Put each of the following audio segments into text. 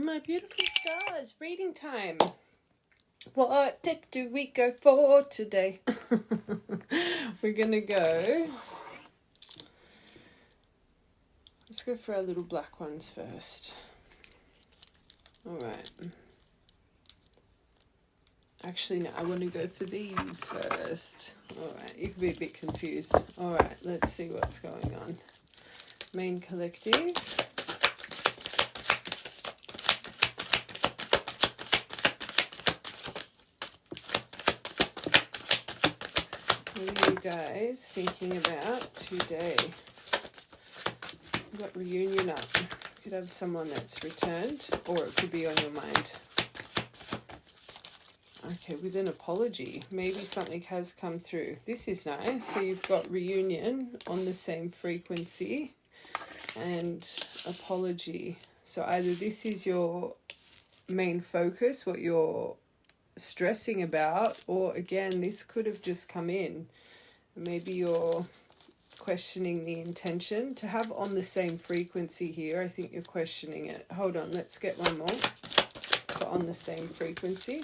My beautiful stars, reading time. What deck do we go for today? We're gonna go. Let's go for our little black ones first. Alright. Actually, no, I want to go for these first. Alright, you could be a bit confused. Alright, let's see what's going on. Main collective. What are you guys thinking about today? We've got reunion up. You could have someone that's returned, or it could be on your mind. Okay, with an apology. Maybe something has come through. This is nice. So you've got reunion on the same frequency and apology. So either this is your main focus, what you're stressing about, or again, this could have just come in. Maybe you're questioning the intention to have on the same frequency here. I think you're questioning it. Hold on, let's get one more for on the same frequency.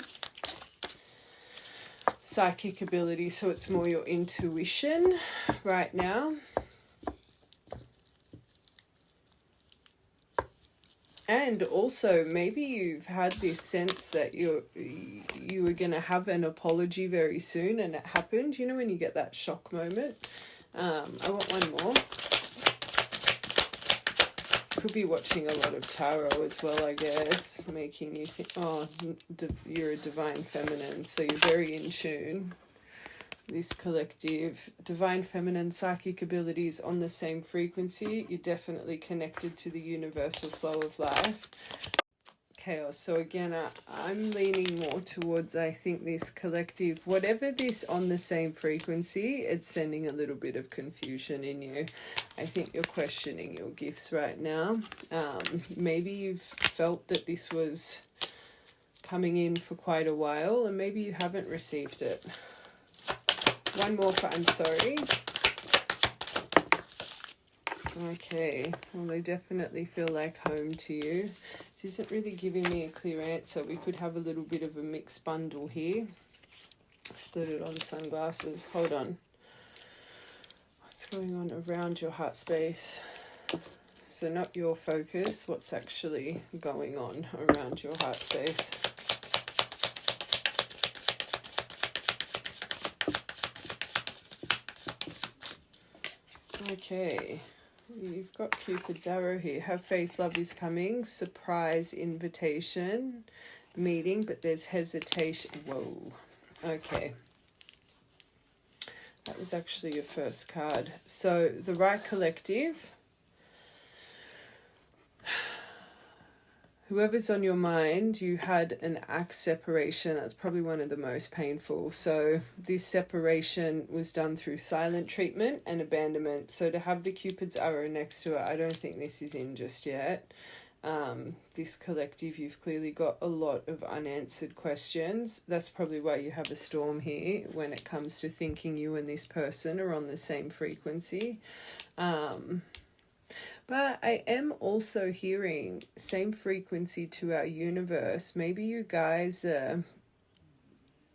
Psychic ability, so it's more your intuition right now. And also, maybe you've had this sense that you were going to have an apology very soon, and it happened. You know when you get that shock moment? I want one more. Could be watching a lot of tarot as well, I guess, making you think, oh, you're a divine feminine, so you're very in tune. This collective, divine feminine psychic abilities on the same frequency. You're definitely connected to the universal flow of life. Chaos. So again, I'm leaning more towards, I think, this collective, whatever this on the same frequency, it's sending a little bit of confusion in you. I think you're questioning your gifts right now. Maybe you've felt that this was coming in for quite a while, and maybe you haven't received it. One more for I'm sorry. Okay, well, they definitely feel like home to you. This isn't really giving me a clear answer. We could have a little bit of a mixed bundle here. Split it on sunglasses. Hold on. What's going on around your heart space? So not your focus, what's actually going on around your heart space. Okay. You've got Cupid's arrow here. Have faith, love is coming. Surprise invitation, meeting, but there's hesitation. Whoa. Okay. That was actually your first card. So the right collective. Whoever's on your mind, you had an act separation. That's probably one of the most painful. So this separation was done through silent treatment and abandonment. So to have the Cupid's arrow next to it, I don't think this is in just yet. This collective, you've clearly got a lot of unanswered questions. That's probably why you have a storm here when it comes to thinking you and this person are on the same frequency. But I am also hearing same frequency to our universe. Maybe you guys are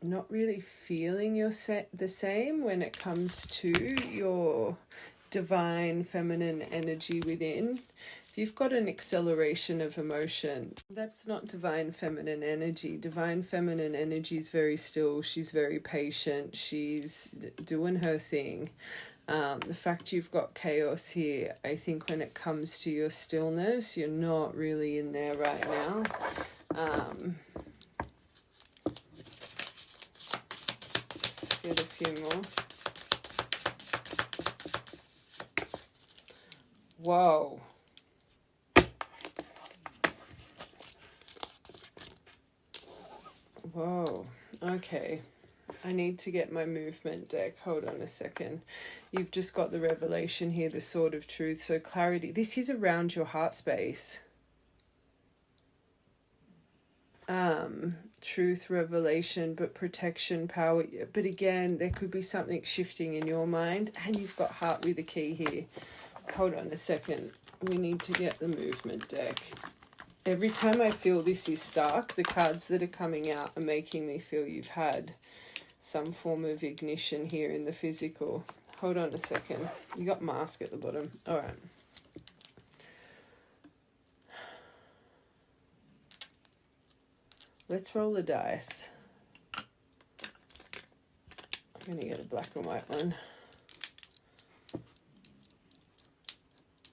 not really feeling the same when it comes to your divine feminine energy within. If you've got an acceleration of emotion, that's not divine feminine energy. Divine feminine energy is very still. She's very patient. She's doing her thing. The fact you've got chaos here, I think when it comes to your stillness, you're not really in there right now. Let's get a few more. Whoa. Whoa. Okay. I need to get my movement deck. Hold on a second. You've just got the revelation here, the sword of truth. So clarity. This is around your heart space. Truth, revelation, but protection, power. But again, there could be something shifting in your mind. And you've got heart with a key here. Hold on a second. We need to get the movement deck. Every time I feel this is stuck, the cards that are coming out are making me feel you've had some form of ignition here in the physical. Hold on a second. You got mask at the bottom. All right. Let's roll the dice. I'm going to get a black and white one.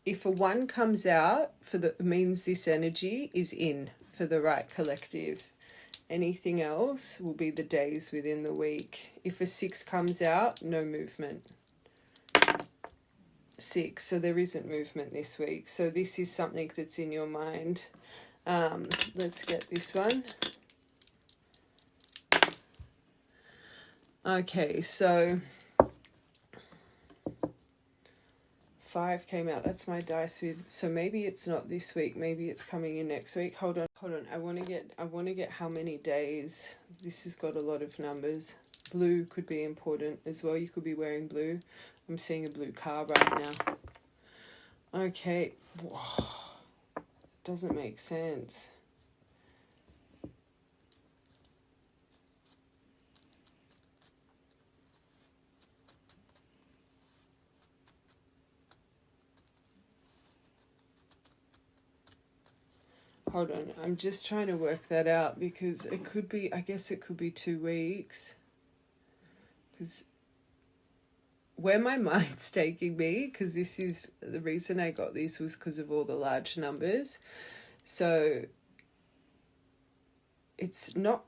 If a 1 comes out, it means this energy is in for the right collective. Anything else will be the days within the week. If a 6 comes out, no movement. 6, so there isn't movement this week. So this is something that's in your mind. Let's get this one. Okay, so 5 came out. That's my dice with. So maybe it's not this week. Maybe it's coming in next week. Hold on. I want to get how many days. This has got a lot of numbers. Blue could be important as well. You could be wearing blue. I'm seeing a blue car right now. Okay. Whoa. Doesn't make sense. Hold on, I'm just trying to work that out because it could be, I guess it could be 2 weeks. Because where my mind's taking me, because this is, the reason I got this was because of all the large numbers. So it's not,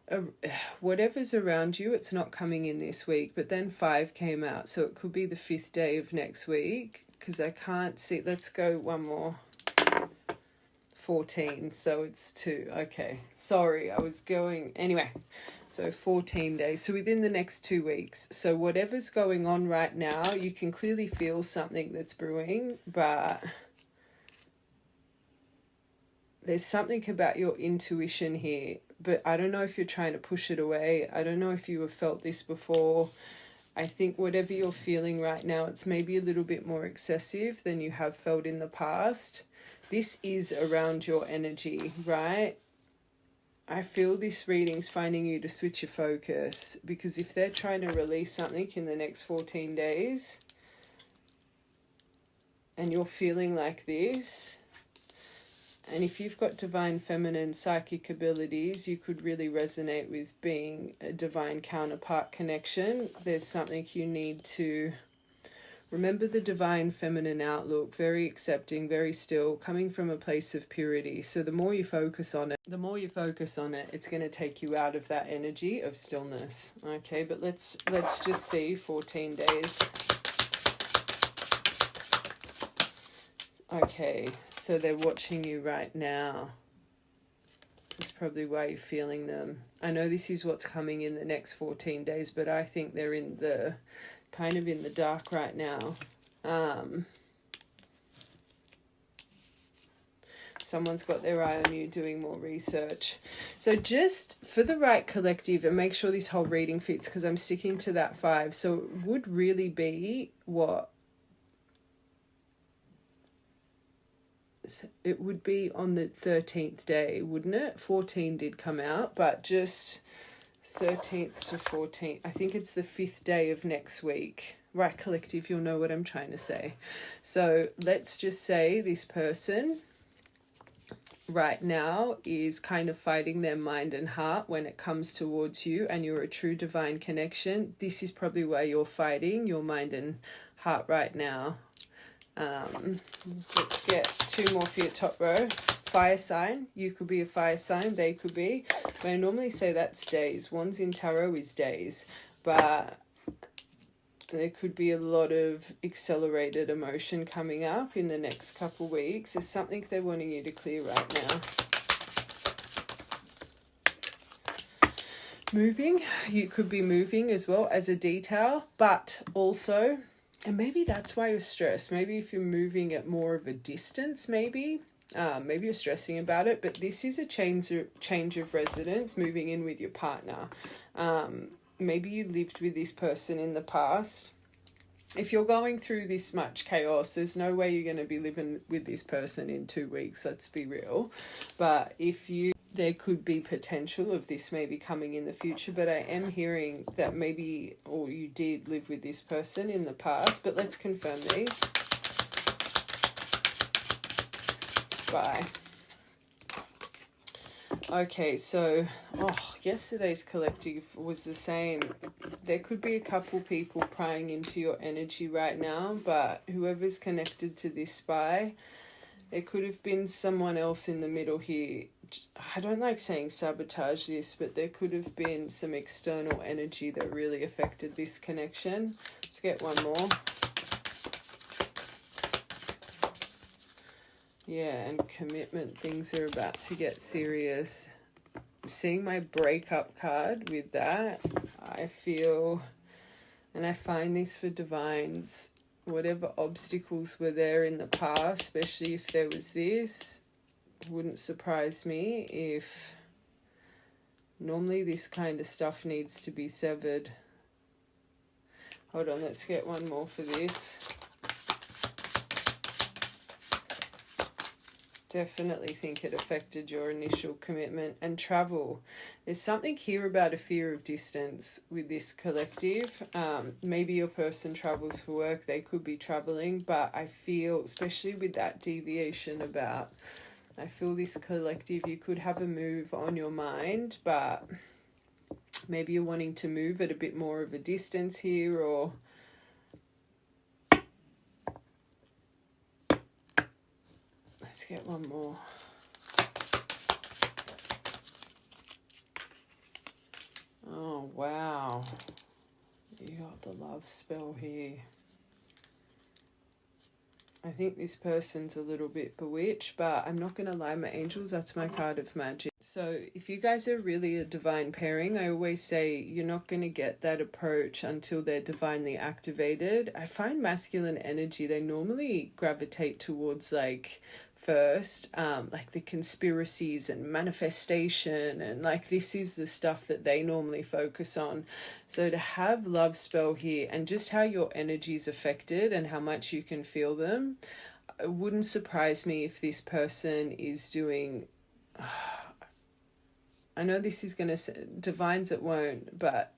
whatever's around you, it's not coming in this week. But then 5 came out, so it could be the 5th day of next week because I can't see, let's go one more. 14, so it's 2. Okay, sorry, I was going anyway. So 14 days, so within the next 2 weeks. So whatever's going on right now, you can clearly feel something that's brewing, but there's something about your intuition here, but I don't know if you're trying to push it away. I don't know if you have felt this before. I think whatever you're feeling right now, it's maybe a little bit more excessive than you have felt in the past. This is around your energy, right? I feel this reading's finding you to switch your focus, because if they're trying to release something in the next 14 days and you're feeling like this, and if you've got divine feminine psychic abilities, you could really resonate with being a divine counterpart connection. There's something you need to remember, the divine feminine outlook, very accepting, very still, coming from a place of purity. So the more you focus on it, it's going to take you out of that energy of stillness. Okay, but let's just see 14 days. Okay, so they're watching you right now. That's probably why you're feeling them. I know this is what's coming in the next 14 days, but I think they're in the kind of in the dark right now. Someone's got their eye on you doing more research. So just for the right collective, and make sure this whole reading fits, because I'm sticking to that 5. So it would really be what? It would be on the 13th day, wouldn't it? 14 did come out, but just 13th to 14th. I think it's the 5th day of next week. Right, collective, you'll know what I'm trying to say. So let's just say this person right now is kind of fighting their mind and heart when it comes towards you, and you're a true divine connection. This is probably where you're fighting your mind and heart right now. Let's get 2 more for your top row. Fire sign. You could be a fire sign. They could be. But I normally say that's days. Wands in tarot is days. But there could be a lot of accelerated emotion coming up in the next couple of weeks. There's something they're wanting you to clear right now. Moving. You could be moving as well as a detail. But also, and maybe that's why you're stressed. Maybe if you're moving at more of a distance, maybe you're stressing about it. But this is a change of residence, moving in with your partner. Maybe you lived with this person in the past if you're going through this much chaos, there's no way you're going to be living with this person in 2 weeks, let's be real. But there could be potential of this maybe coming in the future, but I am hearing that maybe, or you did live with this person in the past, but let's confirm these. Spy. Okay, so, yesterday's collective was the same. There could be a couple people prying into your energy right now, but whoever's connected to this spy, there could have been someone else in the middle here. I don't like saying sabotage this, but there could have been some external energy that really affected this connection. Let's get one more. Yeah, and commitment. Things are about to get serious. I'm seeing my breakup card with that. I feel, and I find this for divines, whatever obstacles were there in the past, especially if there was this, wouldn't surprise me if normally this kind of stuff needs to be severed. Hold on, let's get one more for this. Definitely think it affected your initial commitment and travel. There's something here about a fear of distance with this collective. Maybe your person travels for work, they could be traveling, but I feel, especially with that deviation about, I feel this collective, you could have a move on your mind, but maybe you're wanting to move at a bit more of a distance here, or let's get one more. Oh, wow. You got the love spell here. I think this person's a little bit bewitched, but I'm not going to lie, my angels, that's my card of magic. So if you guys are really a divine pairing, I always say you're not going to get that approach until they're divinely activated. I find masculine energy, they normally gravitate towards first, like the conspiracies and manifestation, and this is the stuff that they normally focus on. So to have love spell here and just how your energy is affected and how much you can feel them, it wouldn't surprise me if this person is doing, I know this is going to, divines it won't, but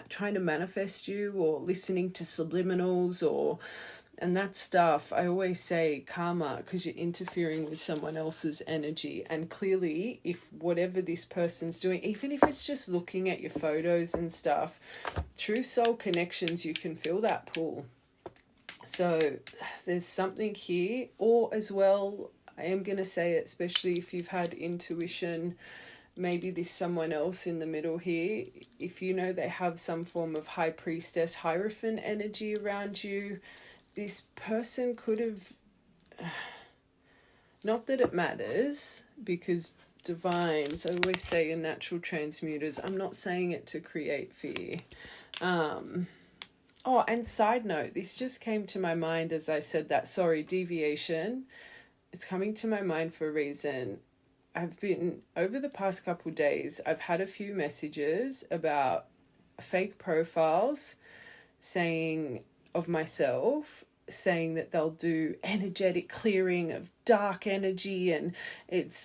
trying to manifest you or listening to subliminals and that stuff. I always say karma, because you're interfering with someone else's energy. And clearly, if whatever this person's doing, even if it's just looking at your photos and stuff, true soul connections, you can feel that pull. So there's something here. Or as well, I am going to say it, especially if you've had intuition, maybe there's someone else in the middle here. If you know they have some form of high priestess, hierophant energy around you, this person could have, not that it matters, because divines, I always say in natural transmuters, I'm not saying it to create fear. And side note, this just came to my mind as I said that, deviation. It's coming to my mind for a reason. I've been, over the past couple of days, I've had a few messages about fake profiles of myself, saying that they'll do energetic clearing of dark energy, and it's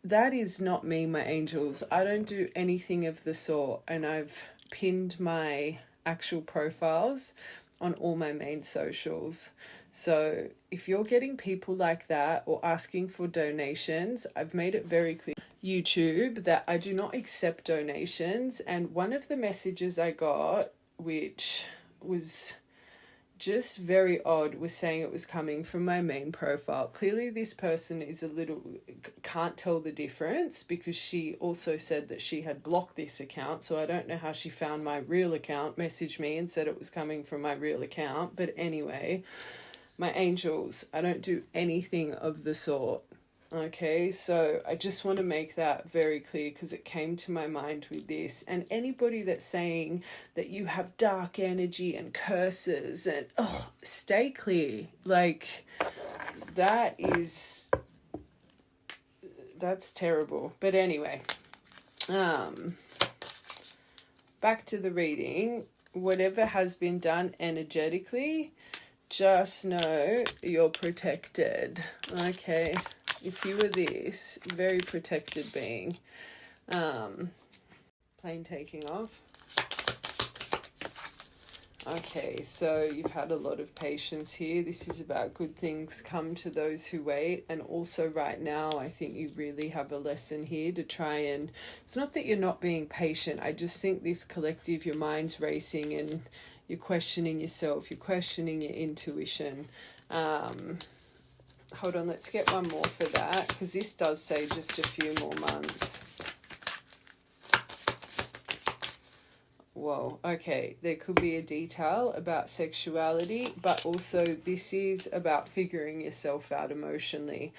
that is not me, my angels. I don't do anything of the sort, and I've pinned my actual profiles on all my main socials. So if you're getting people like that or asking for donations, I've made it very clear YouTube that I do not accept donations. And one of the messages I got, which was just very odd, was saying it was coming from my main profile. Clearly this person can't tell the difference, because she also said that she had blocked this account. So I don't know how she found my real account, messaged me and said it was coming from my real account. But anyway, my angels, I don't do anything of the sort. Okay, so I just want to make that very clear, because it came to my mind with this. And anybody that's saying that you have dark energy and curses and stay clear. That's terrible. But anyway, back to the reading. whatever has been done energetically, just know you're protected. Okay, if you were this, very protected being. Plane taking off. Okay, so you've had a lot of patience here. This is about good things come to those who wait. And also right now, I think you really have a lesson here to try and... It's not that you're not being patient. I just think this collective, your mind's racing and you're questioning yourself. You're questioning your intuition. Hold on, let's get one more for that, because this does say just a few more months. Whoa, okay, there could be a detail about sexuality, but also this is about figuring yourself out emotionally.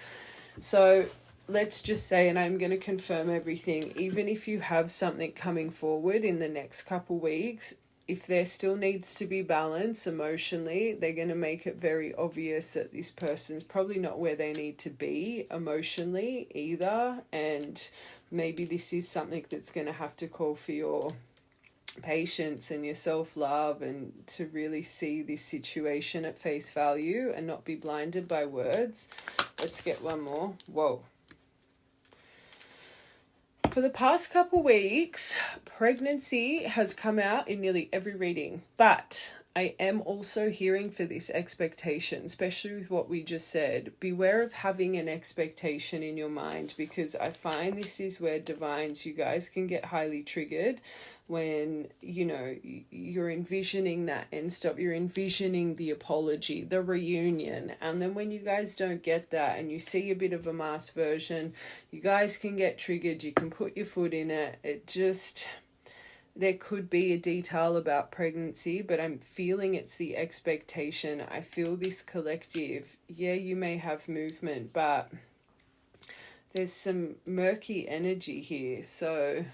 So let's just say, and I'm going to confirm everything, even if you have something coming forward in the next couple weeks, if there still needs to be balance emotionally, they're going to make it very obvious that this person's probably not where they need to be emotionally either. And maybe this is something that's going to have to call for your patience and your self-love, and to really see this situation at face value and not be blinded by words. Let's get one more. Whoa. For the past couple weeks, pregnancy has come out in nearly every reading, but I am also hearing for this expectation, especially with what we just said. Beware of having an expectation in your mind, because I find this is where divines, you guys can get highly triggered when, you know, you're envisioning that end stop, you're envisioning the apology, the reunion, and then when you guys don't get that and you see a bit of a masked version, you guys can get triggered, you can put your foot in it. It just... There could be a detail about pregnancy, but I'm feeling it's the expectation. I feel this collective, yeah, you may have movement, but there's some murky energy here. So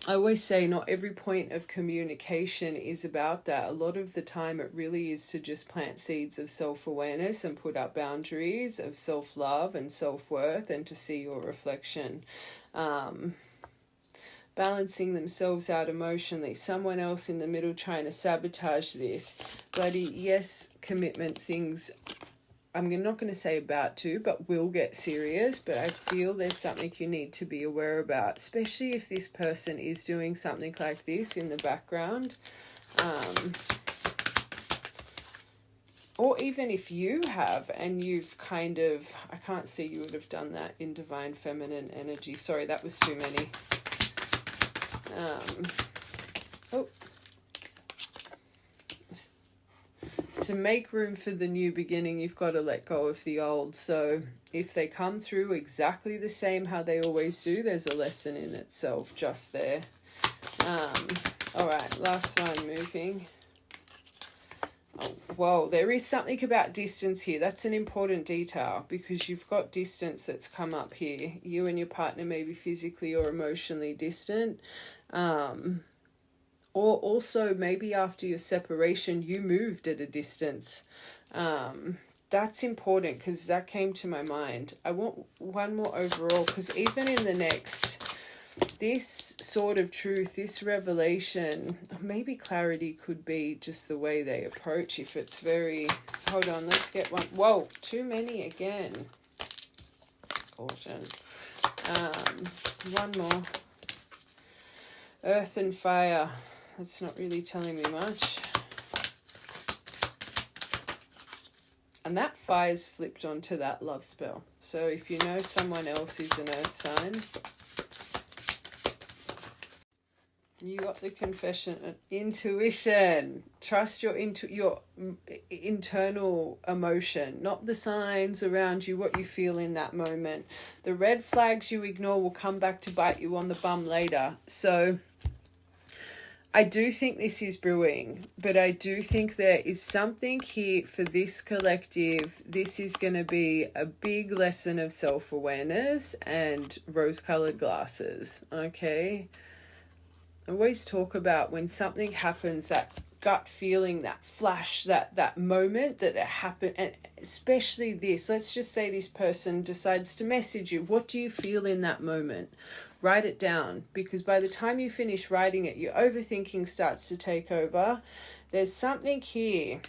I always say not every point of communication is about that. A lot of the time it really is to just plant seeds of self-awareness and put up boundaries of self-love and self-worth, and to see your reflection. Balancing themselves out emotionally, someone else in the middle trying to sabotage this. Bloody yes, commitment things, I'm not going to say about to, but will get serious. But I feel there's something you need to be aware about, especially if this person is doing something like this in the background. Or even if you have and you've kind of, I can't see you would have done that in divine feminine energy. Sorry, that was too many. To make room for the new beginning, you've got to let go of the old. So if they come through exactly the same how they always do, there's a lesson in itself just there. All right, last one, moving. Oh, whoa, there is something about distance here. That's an important detail, because you've got distance that's come up here. You and your partner may be physically or emotionally distant. Or also maybe after your separation, you moved at a distance. That's important, because that came to my mind. I want one more overall, because even in the next... This sort of truth, this revelation, maybe clarity could be just the way they approach. If it's very... Hold on, let's get one. Whoa, too many again. Caution. One more. Earth and fire. That's not really telling me much. And that fire's flipped onto that love spell. So if you know someone else is an earth sign... You got the confession and intuition. Trust your internal emotion, not the signs around you, what you feel in that moment. The red flags you ignore will come back to bite you on the bum later. So I do think this is brewing, but I do think there is something here for this collective. This is going to be a big lesson of self-awareness and rose-colored glasses, okay? I always talk about when something happens that gut feeling, that flash, that moment that it happened. And especially this, let's just say this person decides to message you. What do you feel in that moment? Write it down, because by the time you finish writing it, your overthinking starts to take over. There's something here.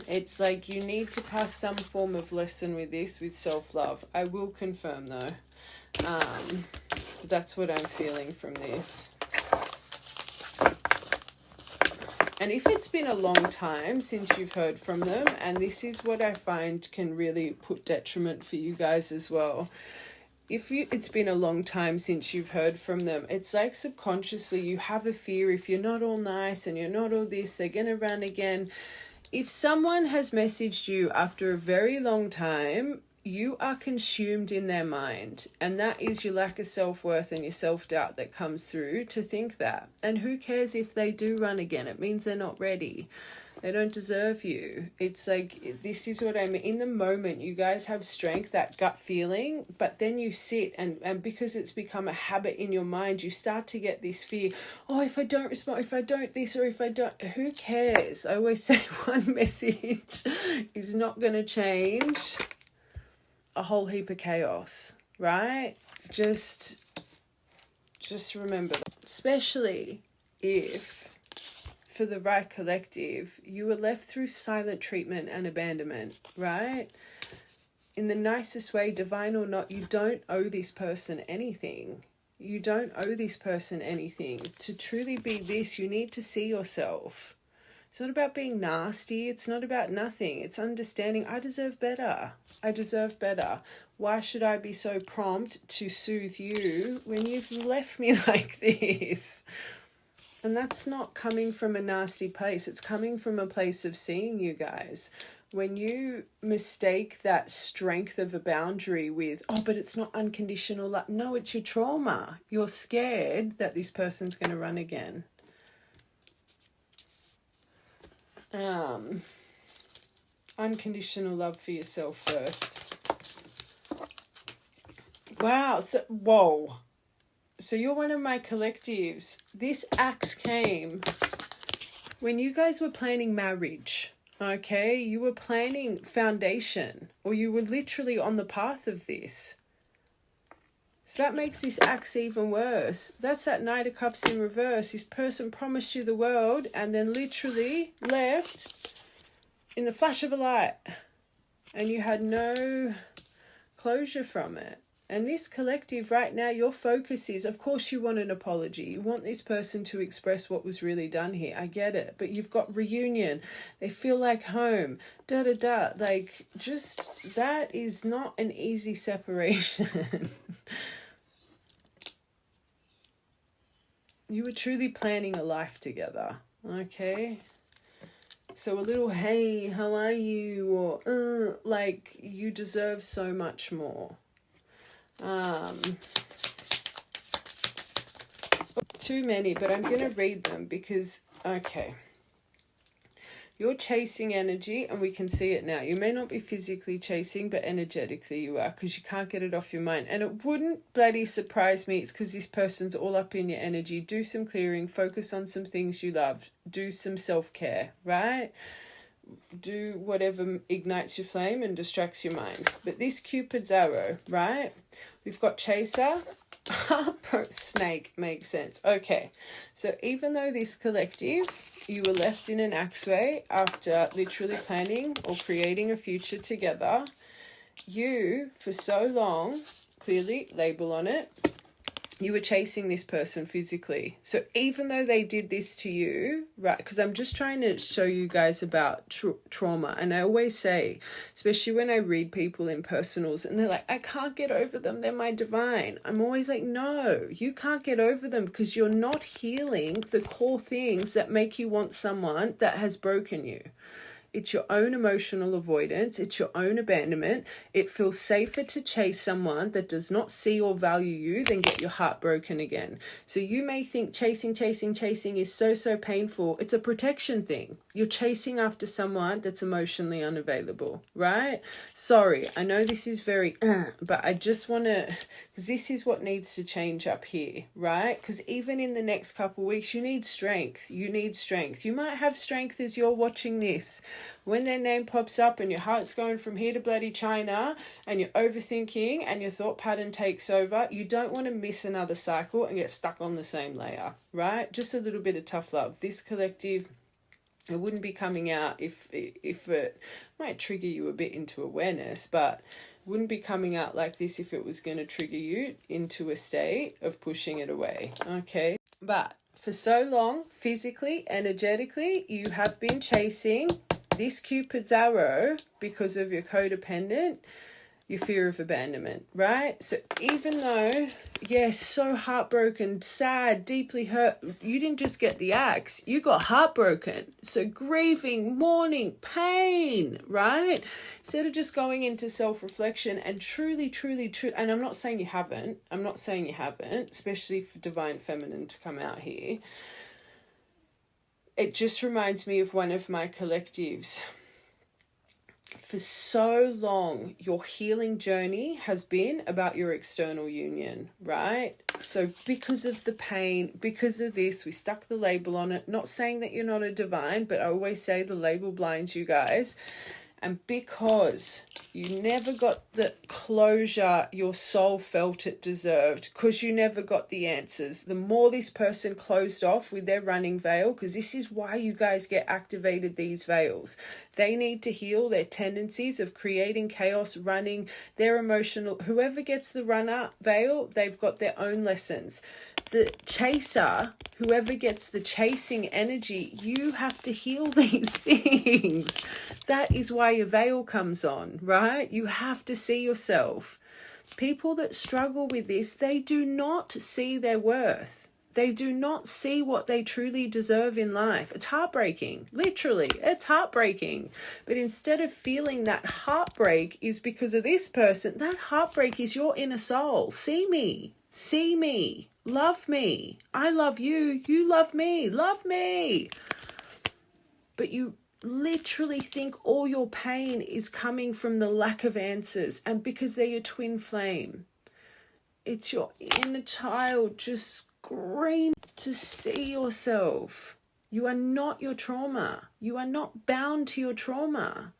It's like you need to pass some form of lesson with this, with self-love. I will confirm though. That's what I'm feeling from this. And if it's been a long time since you've heard from them, and this is what I find can really put detriment for you guys as well. It's been a long time since you've heard from them, it's like subconsciously you have a fear, if you're not all nice and you're not all this, they're going to run again. If someone has messaged you after a very long time, you are consumed in their mind. And that is your lack of self-worth and your self-doubt that comes through to think that. And who cares if they do run again? It means they're not ready. They don't deserve you. It's like, this is what I mean. In the moment, you guys have strength, that gut feeling, but then you sit and because it's become a habit in your mind, you start to get this fear. Oh, if I don't respond, if I don't this, or if I don't, who cares? I always say one message is not going to change a whole heap of chaos, right? Just remember that. Especially if, for the right collective, you were left through silent treatment and abandonment, right? In the nicest way, divine or not, you don't owe this person anything. You don't owe this person anything. To truly be this, you need to see yourself. It's not about being nasty. It's not about nothing. It's understanding, I deserve better. I deserve better. Why should I be so prompt to soothe you when you've left me like this? And that's not coming from a nasty place. It's coming from a place of seeing you guys. When you mistake that strength of a boundary with, oh, but it's not unconditional love. No, it's your trauma. You're scared that this person's going to run again. Unconditional love for yourself first. Wow. Whoa. So you're one of my collectives. This axe came when you guys were planning marriage, okay? You were planning foundation, or you were literally on the path of this. So that makes this axe even worse. That's that Knight of Cups in reverse. This person promised you the world and then literally left in the flash of a light. And you had no closure from it. And this collective right now, your focus is, of course you want an apology. You want this person to express what was really done here. I get it. But you've got reunion. They feel like home. Like, just, that is not an easy separation. You were truly planning a life together. Okay? So a little, hey, how are you? Or, like, you deserve so much more. Too many, but I'm going to read them because, okay, you're chasing energy and we can see it now. You may not be physically chasing, but energetically you are, because you can't get it off your mind. And it wouldn't bloody surprise me. It's because this person's all up in your energy. Do some clearing, focus on some things you love, do some self-care, right? Do whatever ignites your flame and distracts your mind. But this Cupid's arrow, right? We've got chaser. Snake makes sense. Okay, so even though this collective, you were left in an axeway after literally planning or creating a future together, you, for so long, clearly, label on it, you were chasing this person physically. So even though they did this to you, right, because I'm just trying to show you guys about trauma. And I always say, especially when I read people in personals and they're like, I can't get over them, they're my divine. I'm always like, no, you can't get over them because you're not healing the core things that make you want someone that has broken you. It's your own emotional avoidance. It's your own abandonment. It feels safer to chase someone that does not see or value you than get your heart broken again. So you may think chasing is so painful. It's a protection thing. You're chasing after someone that's emotionally unavailable, right? Sorry, I know this is very, but I just want to, because this is what needs to change up here, right? Because even in the next couple of weeks, you need strength. You need strength. You might have strength as you're watching this. When their name pops up and your heart's going from here to bloody China and you're overthinking and your thought pattern takes over, you don't want to miss another cycle and get stuck on the same layer, right? Just a little bit of tough love. This collective, it wouldn't be coming out if it might trigger you a bit into awareness, but wouldn't be coming out like this if it was going to trigger you into a state of pushing it away, okay? But for so long, physically, energetically, you have been chasing this Cupid's arrow because of your codependent, your fear of abandonment, right? So even though, yes, so heartbroken, sad, deeply hurt, you didn't just get the axe, you got heartbroken. So grieving, mourning, pain, right? Instead of just going into self-reflection and truly, and I'm not saying you haven't, especially for Divine Feminine to come out here. It just reminds me of one of my collectives. For so long, your healing journey has been about your external union, right? So because of the pain, because of this, we stuck the label on it. Not saying that you're not a divine, but I always say the label blinds you guys. And because you never got the closure your soul felt it deserved, because you never got the answers, the more this person closed off with their running veil, because this is why you guys get activated, these veils. They need to heal their tendencies of creating chaos, running, their emotional, whoever gets the runner veil, they've got their own lessons. The chaser, whoever gets the chasing energy, you have to heal these things. That is why your veil comes on, right? You have to see yourself. People that struggle with this, they do not see their worth. They do not see what they truly deserve in life. It's heartbreaking. Literally, it's heartbreaking. But instead of feeling that heartbreak is because of this person, that heartbreak is your inner soul. See me. See me. Love me. I love you. You love me. Love me. But you literally think all your pain is coming from the lack of answers, and because they're your twin flame. It's your inner child just scream to see yourself. You are not your trauma. You are not bound to your trauma.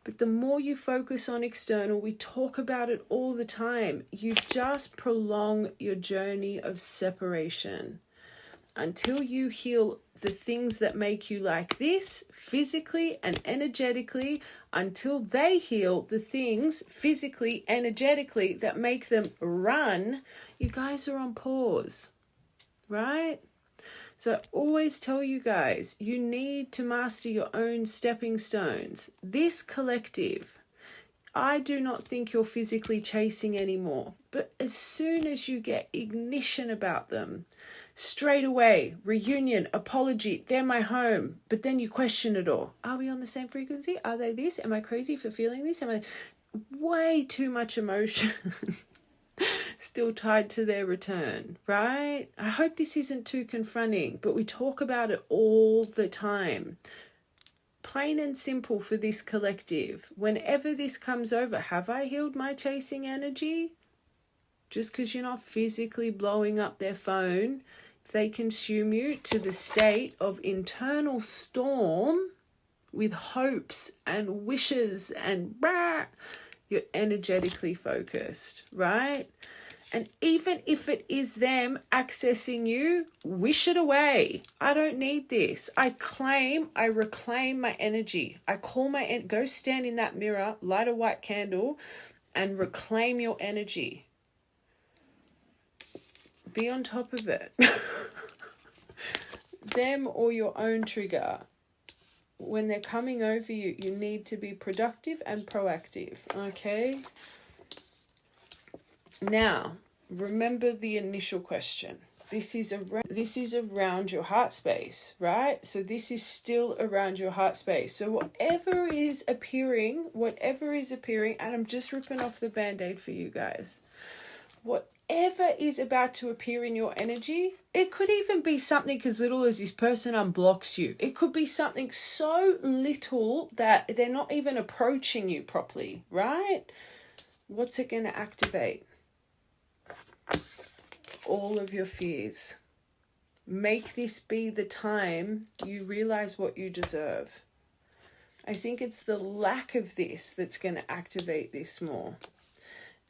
But the more you focus on external, we talk about it all the time, you just prolong your journey of separation. Until you heal the things that make you like this, physically and energetically, until they heal the things physically, energetically, that make them run, you guys are on pause, right? So I always tell you guys, you need to master your own stepping stones. This collective, I do not think you're physically chasing anymore. But as soon as you get ignition about them, straight away, reunion, apology, they're my home. But then you question it all. Are we on the same frequency? Are they this? Am I crazy for feeling this? Am I way too much emotion? Still tied to their return, right? I hope this isn't too confronting, but we talk about it all the time. Plain and simple for this collective. Whenever this comes over, have I healed my chasing energy? Just because you're not physically blowing up their phone, if they consume you to the state of internal storm with hopes and wishes and you're energetically focused, right? And even if it is them accessing you, wish it away. I don't need this. I reclaim my energy. I call go stand in that mirror, light a white candle, and reclaim your energy. Be on top of it. Them or your own trigger. When they're coming over you, you need to be productive and proactive, okay? Now, remember the initial question. This is around your heart space, right? So this is still around your heart space. So whatever is appearing, and I'm just ripping off the Band-Aid for you guys. Whatever is about to appear in your energy, it could even be something as little as this person unblocks you. It could be something so little that they're not even approaching you properly, right? What's it going to activate? All of your fears. Make this be the time you realize what you deserve. I think it's the lack of this that's going to activate this more.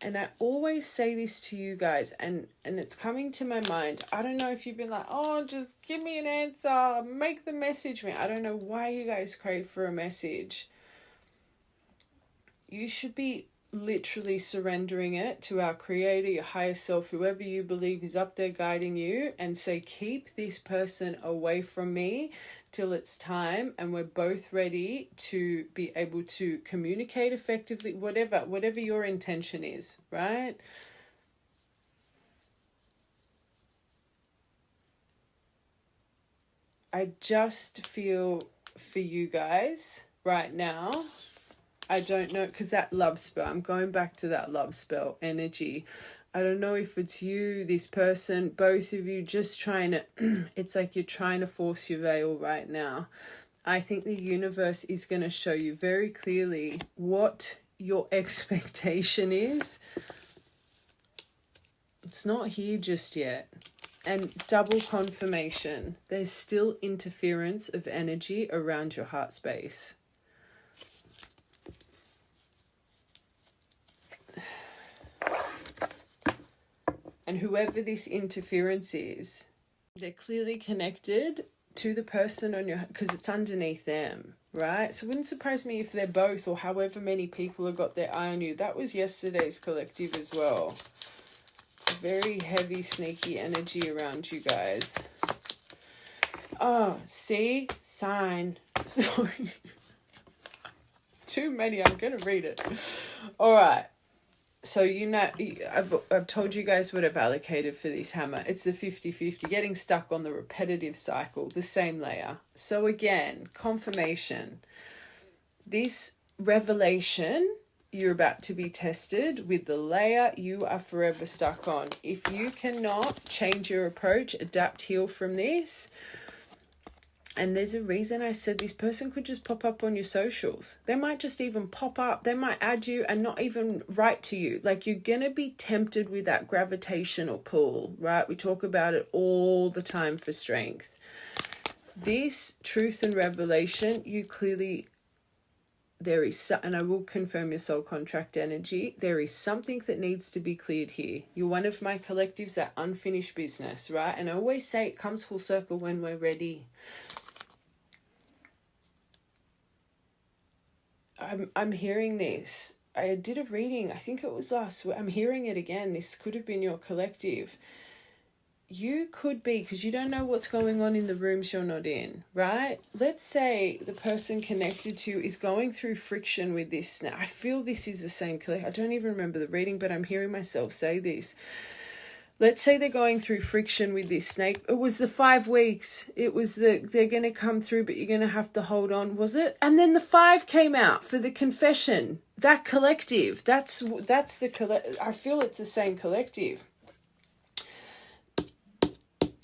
And I always say this to you guys, and it's coming to my mind. I don't know if you've been like, oh, just give me an answer, make the message me. I don't know why you guys crave for a message. You should be literally surrendering it to our creator, your higher self, whoever you believe is up there guiding you, and say, keep this person away from me till it's time and we're both ready to be able to communicate effectively, whatever your intention is, right? I just feel for you guys right now. I don't know, because that love spell, I'm going back to that love spell energy. I don't know if it's you, this person, both of you just trying to, it's like you're trying to force your veil right now. I think the universe is going to show you very clearly what your expectation is. It's not here just yet. And double confirmation, there's still interference of energy around your heart space. And whoever this interference is, they're clearly connected to the person on your, because it's underneath them, right? So it wouldn't surprise me if they're both, or however many people have got their eye on you. That was yesterday's collective as well. Very heavy, sneaky energy around you guys. Oh, see? Sign. Sorry. Too many. I'm going to read it. All right. So, you know, I've told you guys what I've allocated for this hammer. It's the 50-50, getting stuck on the repetitive cycle, the same layer. So again, confirmation. This revelation, you're about to be tested with the layer you are forever stuck on. If you cannot change your approach, adapt, heal from this, and there's a reason I said this person could just pop up on your socials. They might just even pop up. They might add you and not even write to you. Like, you're going to be tempted with that gravitational pull, right? We talk about it all the time for strength. This truth and revelation, you clearly, there is, and I will confirm your soul contract energy, there is something that needs to be cleared here. You're one of my collectives, that unfinished business, right? And I always say it comes full circle when we're ready. I'm hearing this. I did a reading, I think it was last week. I'm hearing it again. This could have been your collective. You could be, because you don't know what's going on in the rooms you're not in, right? Let's say the person connected to you is going through friction with this. Now, I feel this is the same collective. I don't even remember the reading, but I'm hearing myself say this. Let's say they're going through friction with this snake. It was the 5 weeks. It was they're going to come through, but you're going to have to hold on, was it? And then the 5 came out for the confession. That collective, that's I feel it's the same collective.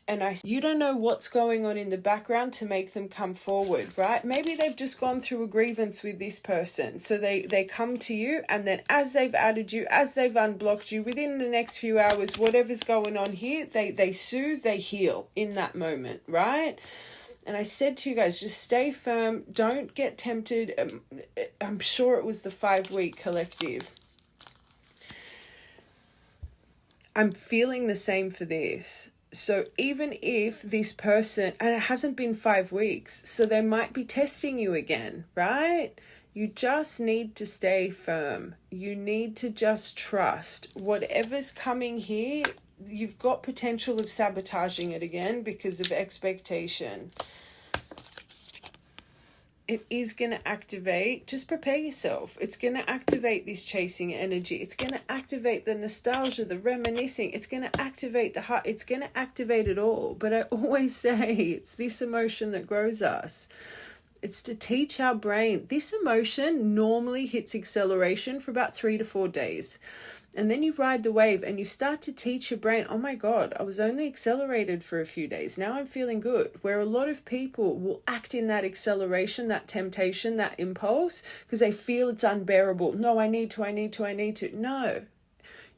And you don't know what's going on in the background to make them come forward, right? Maybe they've just gone through a grievance with this person. So they come to you, and then as they've added you, as they've unblocked you, within the next few hours, whatever's going on here, they soothe, they heal in that moment, right? And I said to you guys, just stay firm. Don't get tempted. I'm sure it was the 5-week collective. I'm feeling the same for this. So even if this person, and it hasn't been 5 weeks, so they might be testing you again, right? You just need to stay firm. You need to just trust. Whatever's coming here, you've got potential of sabotaging it again because of expectation. it is going to activate, just prepare yourself. It's going to activate this chasing energy. It's going to activate the nostalgia, the reminiscing. It's going to activate the heart. It's going to activate it all. But I always say it's this emotion that grows us. It's to teach our brain. This emotion normally hits acceleration for about 3 to 4 days. And then you ride the wave and you start to teach your brain, oh my God, I was only accelerated for a few days. Now I'm feeling good. Where a lot of people will act in that acceleration, that temptation, that impulse, because they feel it's unbearable. No, I need to. No,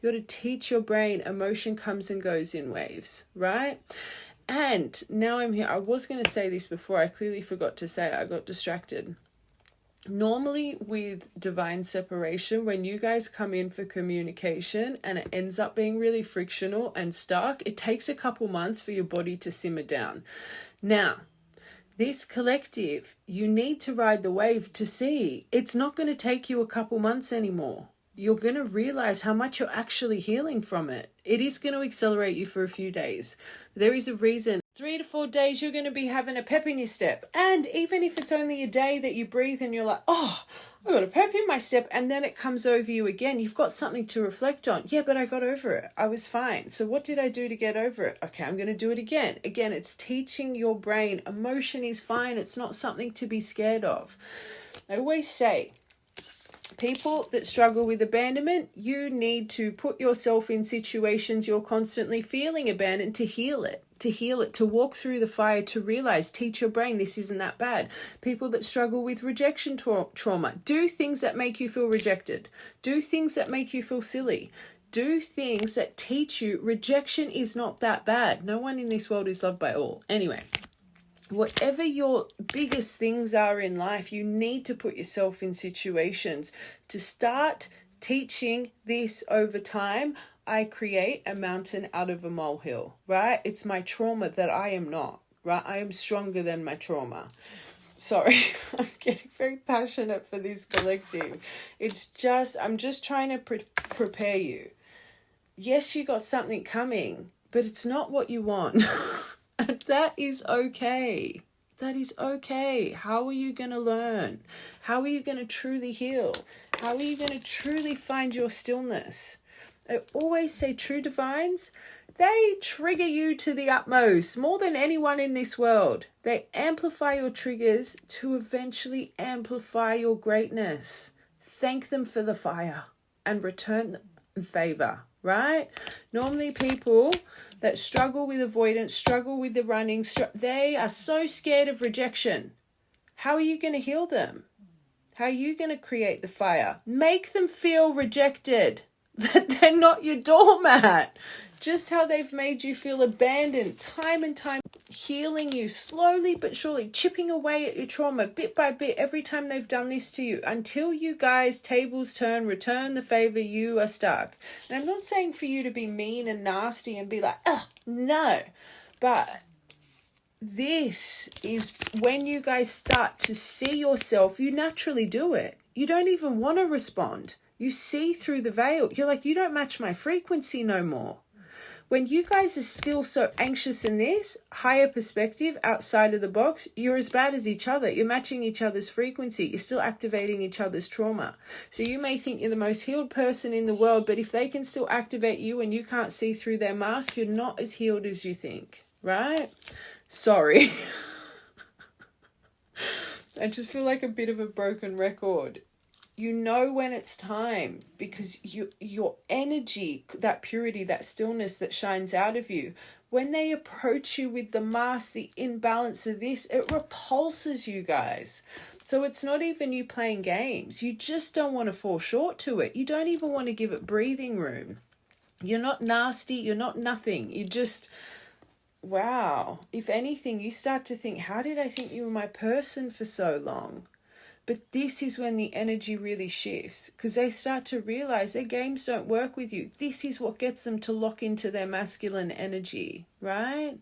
you got to teach your brain emotion comes and goes in waves, right? And now I'm here. I was going to say this before. I clearly forgot to say it. I got distracted. Normally with divine separation, when you guys come in for communication and it ends up being really frictional and stuck, it takes a couple months for your body to simmer down. Now, this collective, you need to ride the wave to see it's not going to take you a couple months anymore. You're going to realize how much you're actually healing from it. It is going to accelerate you for a few days. There is a reason. 3 to 4 days, you're going to be having a pep in your step. And even if it's only a day that you breathe and you're like, oh, I got a pep in my step, and then it comes over you again, you've got something to reflect on. Yeah, but I got over it. I was fine. So what did I do to get over it? Okay, I'm going to do it again. Again, it's teaching your brain emotion is fine. It's not something to be scared of. I always say, people that struggle with abandonment, you need to put yourself in situations you're constantly feeling abandoned to heal it, to walk through the fire, to realize, teach your brain this isn't that bad. People that struggle with rejection trauma, do things that make you feel rejected. Do things that make you feel silly. Do things that teach you rejection is not that bad. No one in this world is loved by all. Anyway. Whatever your biggest things are in life, you need to put yourself in situations to start teaching this over time. I create a mountain out of a molehill, right? It's my trauma that I am not, right? I am stronger than my trauma. Sorry, I'm getting very passionate for this collective. I'm just trying to prepare you. Yes, you got something coming, but it's not what you want. That is okay. That is okay. How are you going to learn? How are you going to truly heal? How are you going to truly find your stillness? I always say true divines, they trigger you to the utmost, more than anyone in this world. They amplify your triggers to eventually amplify your greatness. Thank them for the fire and return them favor, right? Normally people that struggle with avoidance, struggle with the running, they are so scared of rejection. How are you going to heal them? How are you going to create the fire? Make them feel rejected, that they're not your doormat. Just how they've made you feel abandoned time and time, healing you slowly but surely, chipping away at your trauma bit by bit every time they've done this to you, until you guys, tables turn, return the favor, you are stuck. And I'm not saying for you to be mean and nasty and be like, oh, no. But this is when you guys start to see yourself, you naturally do it. You don't even want to respond. You see through the veil. You're like, you don't match my frequency no more. When you guys are still so anxious in this higher perspective outside of the box, you're as bad as each other. You're matching each other's frequency. You're still activating each other's trauma. So you may think you're the most healed person in the world, but if they can still activate you and you can't see through their mask, you're not as healed as you think, right? Sorry. I just feel like a bit of a broken record. You know when it's time, because your energy, that purity, that stillness that shines out of you, when they approach you with the mask, the imbalance of this, it repulses you guys. So it's not even you playing games. You just don't want to fall short to it. You don't even want to give it breathing room. You're not nasty. You're not nothing. You just, wow. If anything, you start to think, how did I think you were my person for so long? But this is when the energy really shifts, because they start to realize their games don't work with you. This is what gets them to lock into their masculine energy, right?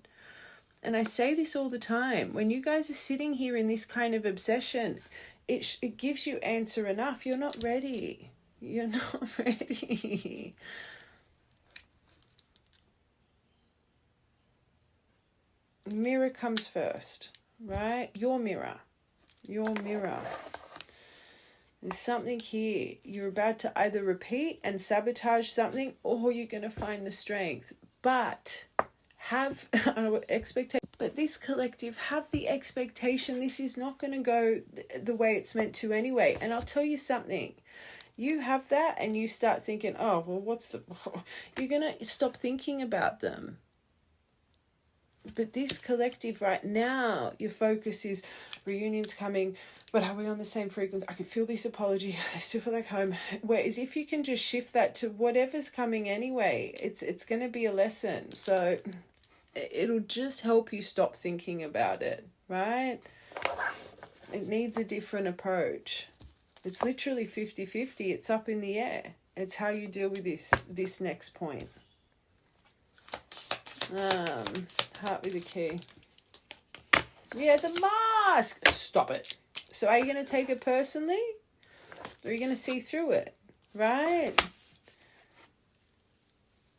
And I say this all the time. When you guys are sitting here in this kind of obsession, it gives you answer enough. You're not ready. You're not ready. Mirror comes first, right? Your mirror. Your mirror. There's something here. You're about to either repeat and sabotage something, or you're going to find the strength. But have expectation. But this collective, have the expectation this is not going to go the way it's meant to anyway. And I'll tell you something. You have that and you start thinking, oh, well, you're going to stop thinking about them. But this collective right now, your focus is reunion's coming, but are we on the same frequency? I can feel this apology. I still feel like home. Whereas if you can just shift that to whatever's coming anyway, it's going to be a lesson. So it'll just help you stop thinking about it, right? It needs a different approach. It's literally 50-50. It's up in the air. It's how you deal with this next point. Heart with a key. Yeah, the mask. Stop it. So are you going to take it personally? Or are you going to see through it? Right?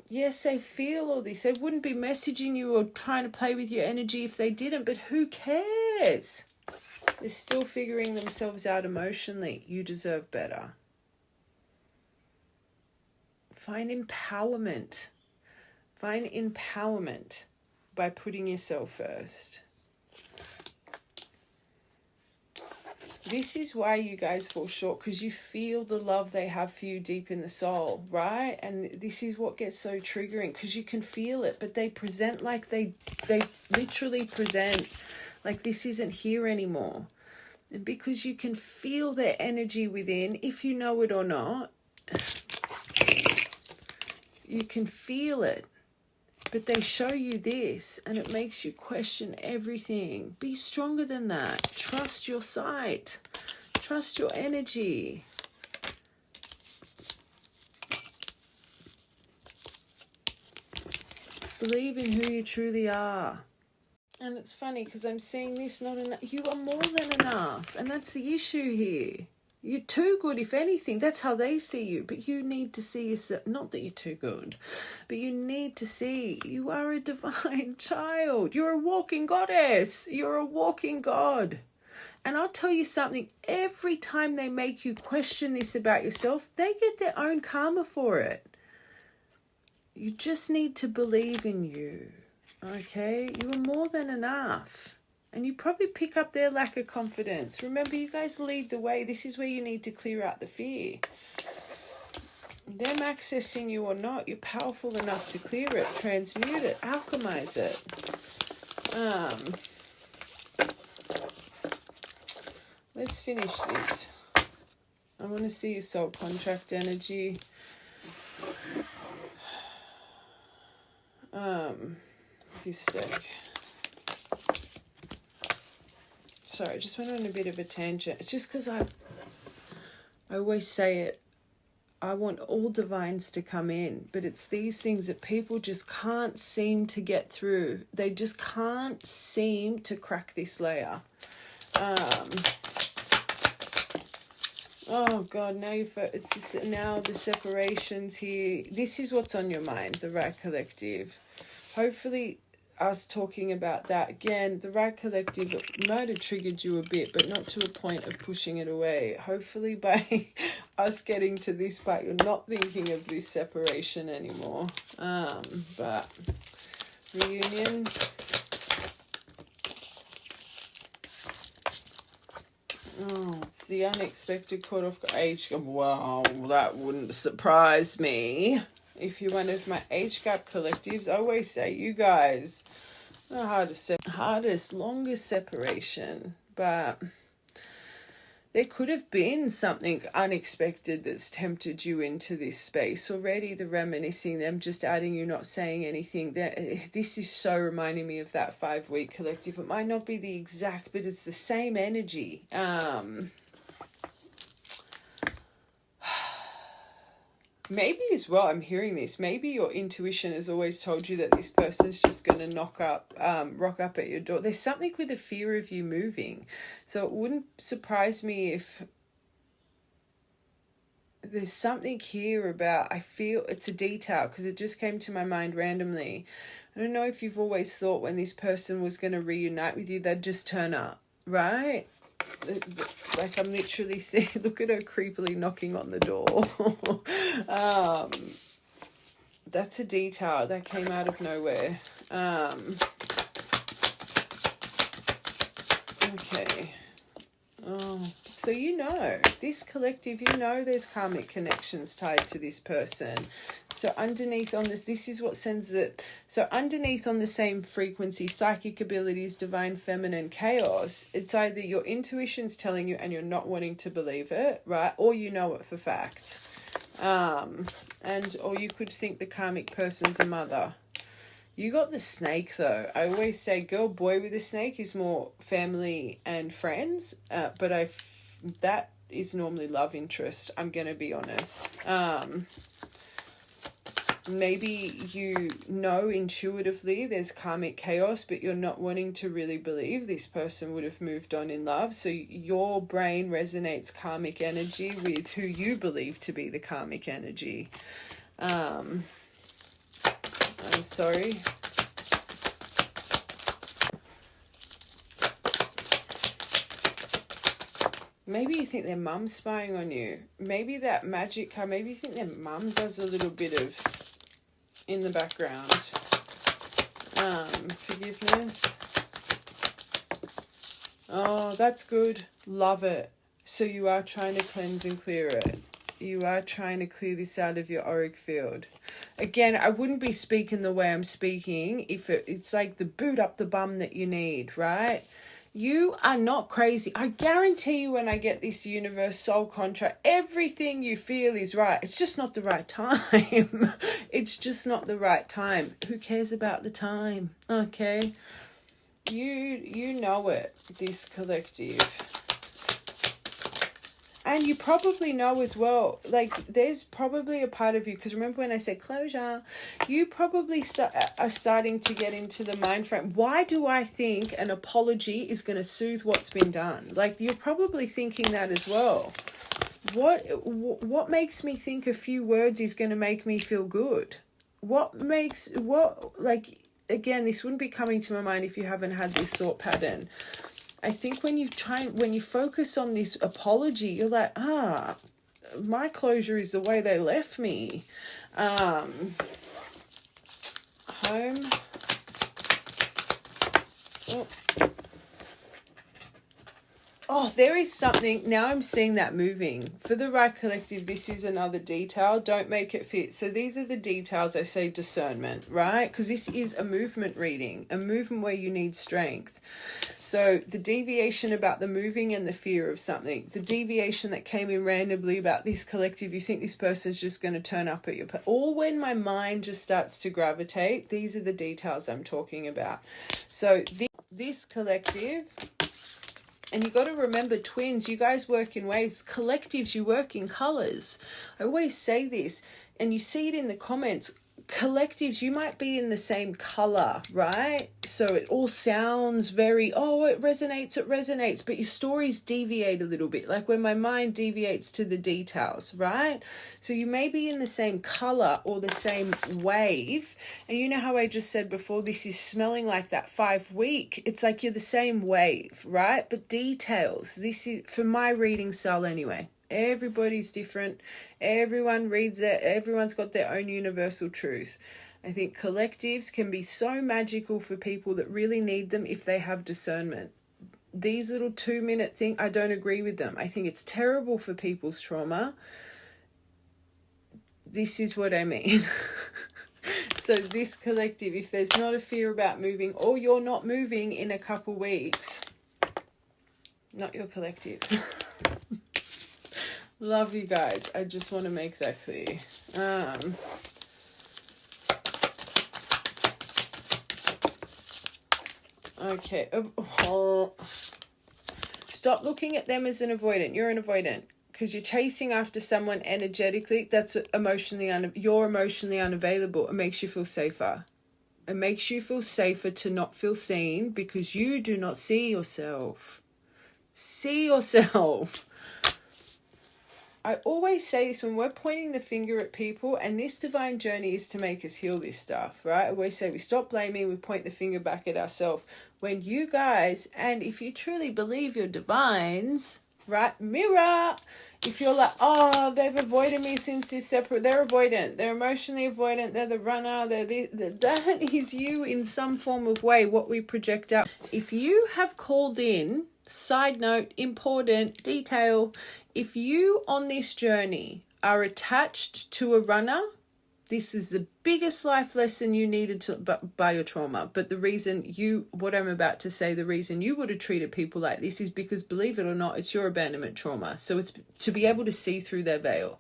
Yes, they feel all this. They wouldn't be messaging you or trying to play with your energy if they didn't. But who cares? They're still figuring themselves out emotionally. You deserve better. Find empowerment. Find empowerment by putting yourself first. This is why you guys fall short, because you feel the love they have for you deep in the soul, right? And this is what gets so triggering, because you can feel it, but they present like they literally present like this isn't here anymore. And because you can feel their energy within, if you know it or not, you can feel it. But they show you this and it makes you question everything. Be stronger than that. Trust your sight. Trust your energy. Believe in who you truly are. And it's funny because I'm seeing this not enough. You are more than enough. And that's the issue here. You're too good, if anything. That's how they see you. But you need to see yourself. Not that you're too good. But you need to see you are a divine child. You're a walking goddess. You're a walking God. And I'll tell you something. Every time they make you question this about yourself, they get their own karma for it. You just need to believe in you. Okay? You are more than enough. And you probably pick up their lack of confidence. Remember, you guys lead the way. This is where you need to clear out the fear. Them accessing you or not, you're powerful enough to clear it, transmute it, alchemize it. Let's finish this. I want to see your soul contract energy. This deck. Sorry, I just went on a bit of a tangent. It's just because I always say it. I want all divines to come in, but it's these things that people just can't seem to get through. They just can't seem to crack this layer. Oh God, now now the separations here. This is what's on your mind, the Right Collective. Hopefully, us talking about that again, the Right Collective, it might have triggered you a bit, but not to a point of pushing it away. Hopefully by us getting to this part, you're not thinking of this separation anymore. But reunion. Oh, it's the unexpected caught off age. Wow, that wouldn't surprise me. If you're one of my age gap collectives, I always say you guys the hardest, longest separation. But there could have been something unexpected that's tempted you into this space already. The reminiscing, them just adding you, not saying anything. This is so reminding me of that 5-week collective. It might not be the exact, but it's the same energy. Maybe as well, I'm hearing this, maybe your intuition has always told you that this person's just going to rock up at your door. There's something with the fear of you moving. So it wouldn't surprise me if there's something here about, I feel it's a detail because it just came to my mind randomly. I don't know if you've always thought when this person was going to reunite with you, they'd just turn up, right? like I'm literally seeing, look at her creepily knocking on the door. That's a detail that came out of nowhere. Okay. Oh, so this collective, there's karmic connections tied to this person. So underneath on this is what sends it. So underneath on the same frequency, psychic abilities, divine feminine, chaos, it's either your intuition's telling you and you're not wanting to believe it, right? Or you know it for fact. Or you could think the karmic person's a mother. You got the snake though. I always say girl, boy with a snake is more family and friends, but that is normally love interest. I'm going to be honest. Maybe intuitively there's karmic chaos, but you're not wanting to really believe this person would have moved on in love. So your brain resonates karmic energy with who you believe to be the karmic energy. I'm sorry. Maybe you think their mum's spying on you. Maybe that magic card, maybe you think their mum does a little bit of in the background. Forgiveness. Oh, that's good. Love it. So you are trying to cleanse and clear it. You are trying to clear this out of your auric field. Again, I wouldn't be speaking the way I'm speaking if it's like the boot up the bum that you need, right? You are not crazy. I guarantee you when I get this universe soul contract, everything you feel is right. It's just not the right time. It's just not the right time. Who cares about the time? Okay. You know it, this collective. And you probably know as well, like there's probably a part of you, because remember when I said closure, you probably are starting to get into the mind frame. Why do I think an apology is going to soothe what's been done? Like you're probably thinking that as well. What makes me think a few words is going to make me feel good? Again, this wouldn't be coming to my mind if you haven't had this thought pattern. I think when you focus on this apology, you're like, my closure is the way they left me. Home. Oh, there is something. Now I'm seeing that moving. For the right collective, this is another detail. Don't make it fit. So these are the details I say discernment, right? Because this is a movement reading, a movement where you need strength. So the deviation about the moving and the fear of something, the deviation that came in randomly about this collective, you think this person's just going to turn up at your... Or when my mind just starts to gravitate, these are the details I'm talking about. So this collective... And you got to remember, twins, you guys work in waves. Collectives, you work in colors. I always say this, and you see it in the comments. Collectives, you might be in the same color, right? So it all sounds very, it resonates, but your stories deviate a little bit, like when my mind deviates to the details, right? So you may be in the same color or the same wave, and you know how I just said before, this is smelling like that 5 week. It's like you're the same wave, right? But details, this is for my reading style anyway. Everybody's different. Everyone reads it. Everyone's got their own universal truth. I think collectives can be so magical for people that really need them if they have discernment. These little 2-minute thing, I don't agree with them. I think it's terrible for people's trauma. This is what I mean. So this collective, if there's not a fear about moving, or you're not moving in a couple weeks, not your collective. Love you guys. I just want to make that clear. Okay. Stop looking at them as an avoidant. You're an avoidant because you're chasing after someone energetically. That's you're emotionally unavailable. It makes you feel safer. It makes you feel safer to not feel seen because you do not see yourself. See yourself. I always say this when we're pointing the finger at people, and this divine journey is to make us heal this stuff, right? I always say we stop blaming, we point the finger back at ourselves. When you guys, and if you truly believe you're divines, right, mirror, if you're like, oh, they've avoided me since this separate, they're avoidant, they're emotionally avoidant, they're the runner, that is you in some form of way, what we project out. If you have called in, side note, important detail, if you on this journey are attached to a runner, this is the biggest life lesson you needed to by your trauma. But the reason what I'm about to say, the reason you would have treated people like this is because, believe it or not, it's your abandonment trauma. So it's to be able to see through their veil.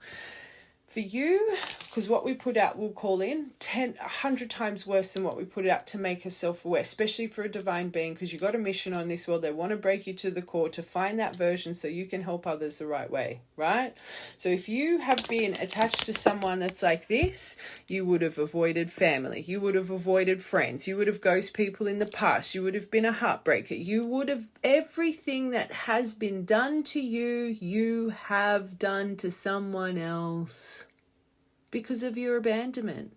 For you, because what we put out will call in 100 times worse than what we put out to make us self-aware, especially for a divine being, because you got a mission on this world. They want to break you to the core to find that version so you can help others the right way, right? So if you have been attached to someone that's like this, you would have avoided family, you would have avoided friends, you would have ghosted people in the past, you would have been a heartbreaker, you would have, everything that has been done to you, you have done to someone else. Because of your abandonment.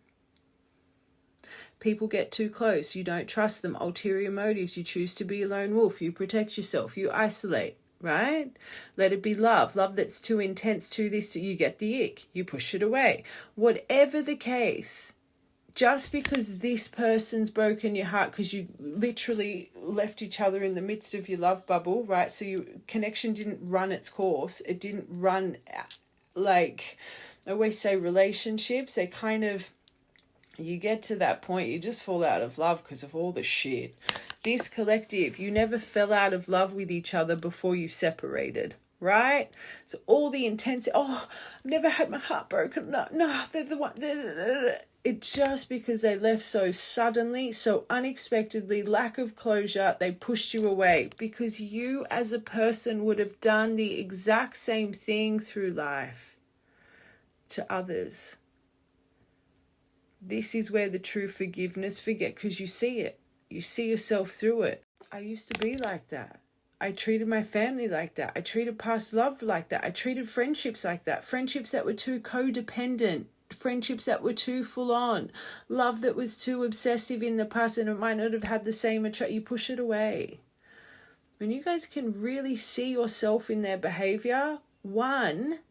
People get too close, you don't trust them, ulterior motives, you choose to be a lone wolf, you protect yourself, you isolate, right? Let it be love that's too intense, too this, you get the ick, you push it away. Whatever the case, just because this person's broken your heart because you literally left each other in the midst of your love bubble, right? So your connection didn't run its course, it didn't run like... I always say relationships, they kind of, you get to that point, you just fall out of love because of all the shit. This collective, you never fell out of love with each other before you separated, right? So all the intensity, oh, I've never had my heart broken. No, they're the one. It's just because they left so suddenly, so unexpectedly, lack of closure, they pushed you away. Because you as a person would have done the exact same thing through life. To others. This is where the true forgiveness, because you see it. You see yourself through it. I used to be like that. I treated my family like that. I treated past love like that. I treated friendships like that. Friendships that were too codependent. Friendships that were too full on. Love that was too obsessive in the past and it might not have had the same attraction. You push it away. When you guys can really see yourself in their behavior, one,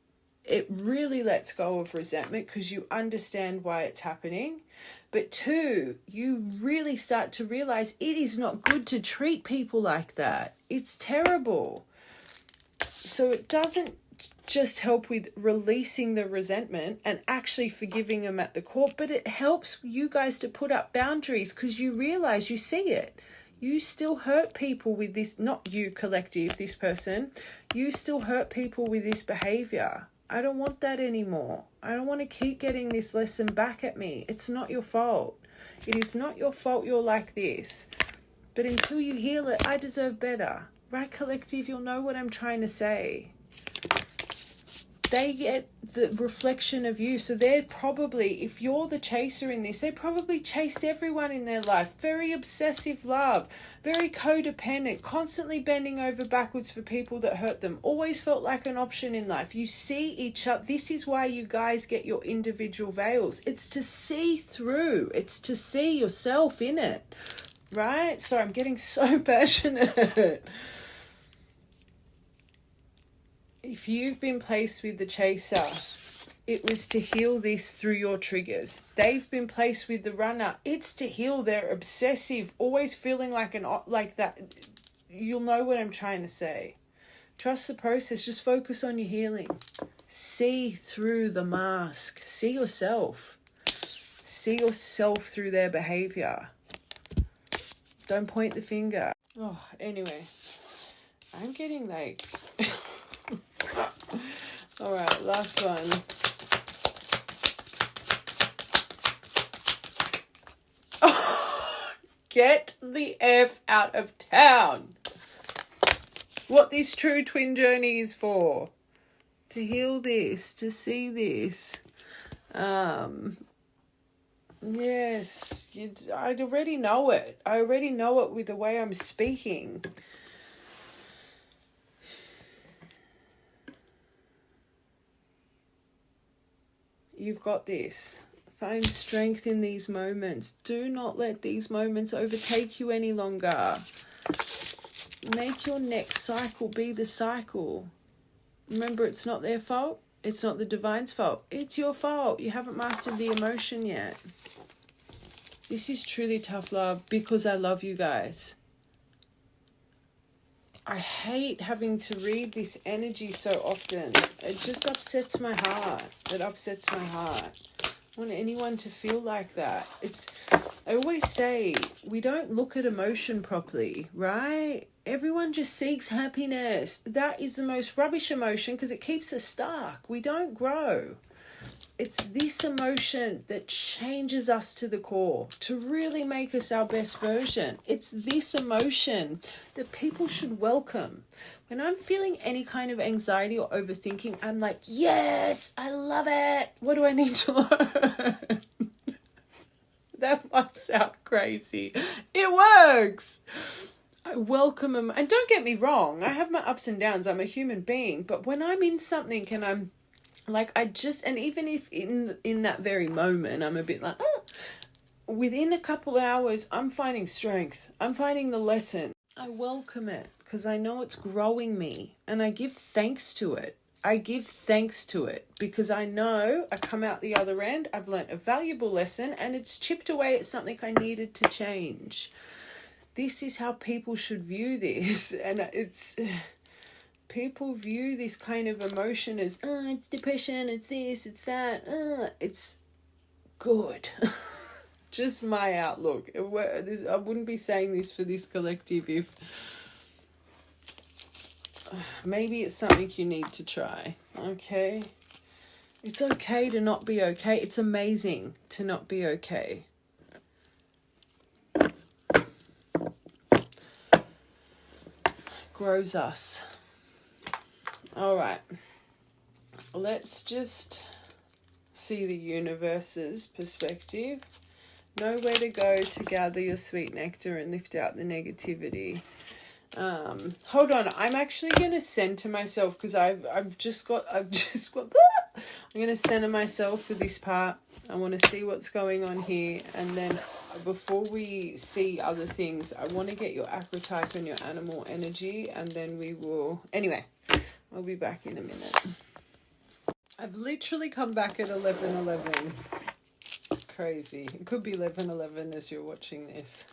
it really lets go of resentment because you understand why it's happening. But two, you really start to realize it is not good to treat people like that. It's terrible. So it doesn't just help with releasing the resentment and actually forgiving them at the core, but it helps you guys to put up boundaries because you realize, you see it. You still hurt people with this, not you collective, this person. You still hurt people with this behavior. I don't want that anymore. I don't want to keep getting this lesson back at me. It's not your fault. It is not your fault you're like this. But until you heal it, I deserve better. Right, collective? You'll know what I'm trying to say. They get the reflection of you. So they're probably, if you're the chaser in this, they probably chased everyone in their life. Very obsessive love, very codependent, constantly bending over backwards for people that hurt them. Always felt like an option in life. You see each other. This is why you guys get your individual veils. It's to see through. It's to see yourself in it. Right? Sorry, I'm getting so passionate. If you've been placed with the chaser, it was to heal this through your triggers. They've been placed with the runner. It's to heal their obsessive, always feeling like that. You'll know what I'm trying to say. Trust the process. Just focus on your healing. See through the mask. See yourself. See yourself through their behavior. Don't point the finger. Oh, anyway. I'm getting like... All right, last one. Get the F out of town. What this true twin journey is for. To heal this, to see this. Yes, I already know it. I already know it with the way I'm speaking. You've got this. Find strength in these moments. Do not let these moments overtake you any longer. Make your next cycle be the cycle. Remember, it's not their fault. It's not the divine's fault. It's your fault. You haven't mastered the emotion yet. This is truly tough love because I love you guys. I hate having to read this energy so often. It just upsets my heart. It upsets my heart. I want anyone to feel like that. I always say, we don't look at emotion properly, right? Everyone just seeks happiness. That is the most rubbish emotion because it keeps us stuck. We don't grow. It's this emotion that changes us to the core, to really make us our best version. It's this emotion that people should welcome. When I'm feeling any kind of anxiety or overthinking, I'm like, yes, I love it. What do I need to learn? That might sound crazy. It works. I welcome them. And don't get me wrong, I have my ups and downs. I'm a human being. But when I'm in something and I'm like, and even if in that very moment, I'm a bit like, within a couple hours, I'm finding strength. I'm finding the lesson. I welcome it because I know it's growing me and I give thanks to it. I give thanks to it because I know I come out the other end. I've learned a valuable lesson and it's chipped away at something I needed to change. This is how people should view this. And people view this kind of emotion as, it's depression, it's this, it's that. It's good. Just my outlook. I wouldn't be saying this for this collective if maybe it's something you need to try. Okay? It's okay to not be okay. It's amazing to not be okay. Grows us. All right, let's just see the universe's perspective. Know where to go to gather your sweet nectar and lift out the negativity. Hold on, I'm actually going to send to myself because I've just got, I'm going to center myself for this part. I want to see what's going on here. And then before we see other things, I want to get your archetype and your animal energy. And then we will, anyway, I'll be back in a minute. I've literally come back at 11:11. Crazy. It could be 11:11 as you're watching this.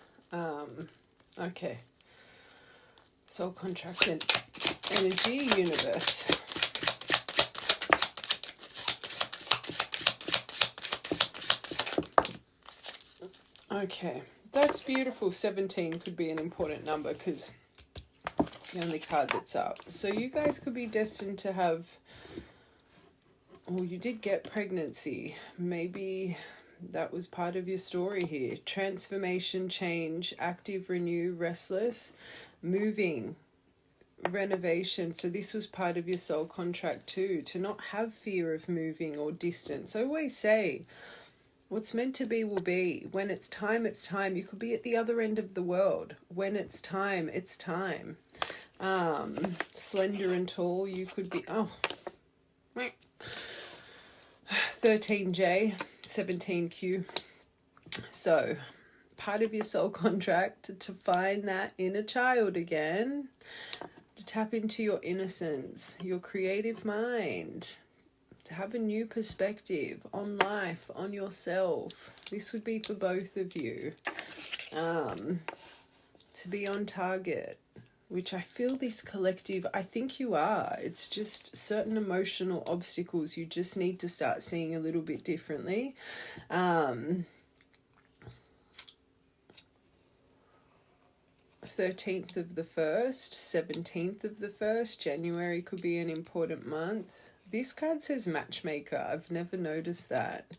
Okay. Soul contract and energy universe. Okay. That's beautiful. 17 could be an important number because it's the only card that's up. So you guys could be destined to have, or you did get pregnancy. Maybe that was part of your story here. Transformation, change, active, renew, restless, moving, renovation. So this was part of your soul contract too, to not have fear of moving or distance. I always say, what's meant to be will be. When it's time, it's time. You could be at the other end of the world. When it's time, it's time. Slender and tall, you could be, 13J, 17Q. So, part of your soul contract to find that inner child again, to tap into your innocence, your creative mind, to have a new perspective on life, on yourself. This would be for both of you. To be on target, which I feel this collective, I think you are. It's just certain emotional obstacles you just need to start seeing a little bit differently. 13th of the 1st, 17th of the 1st, January could be an important month. This card says matchmaker. I've never noticed that.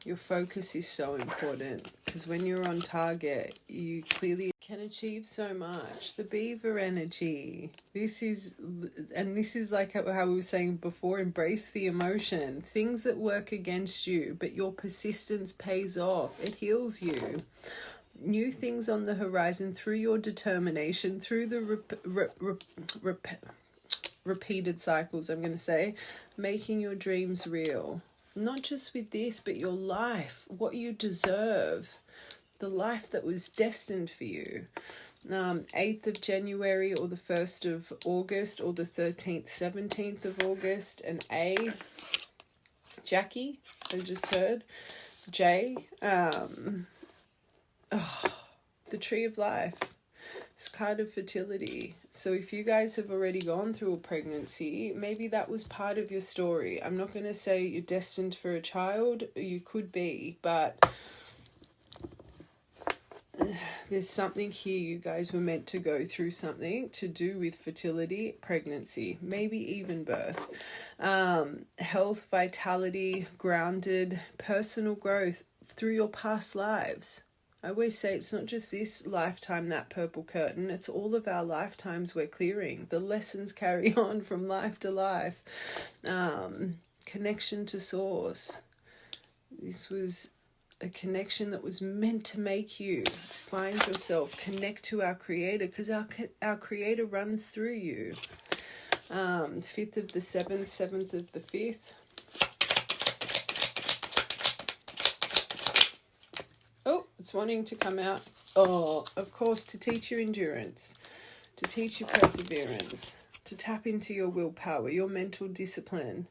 Your focus is so important because when you're on target, you clearly can achieve so much. The beaver energy. This is like how we were saying before, embrace the emotion. Things that work against you, but your persistence pays off. It heals you. new things on the horizon through your determination, through the repeated cycles, I'm going to say, making your dreams real. Not just with this, but your life, what you deserve, the life that was destined for you. 8th of January or the 1st of August or the 13th, 17th of August, and A, Jackie, I just heard, J, the Tree of Life. It's card of fertility. So if you guys have already gone through a pregnancy, maybe that was part of your story. I'm not going to say you're destined for a child. You could be, but there's something here. You guys were meant to go through something to do with fertility, pregnancy, maybe even birth. Health, vitality, grounded, personal growth through your past lives. I always say it's not just this lifetime, that purple curtain. It's all of our lifetimes we're clearing. The lessons carry on from life to life. Connection to source. This was a connection that was meant to make you find yourself, connect to our creator, because our creator runs through you. 5th of the 7th, 7th of the 5th. Oh, it's wanting to come out. Oh, of course, to teach you endurance, to teach you perseverance, to tap into your willpower, your mental discipline,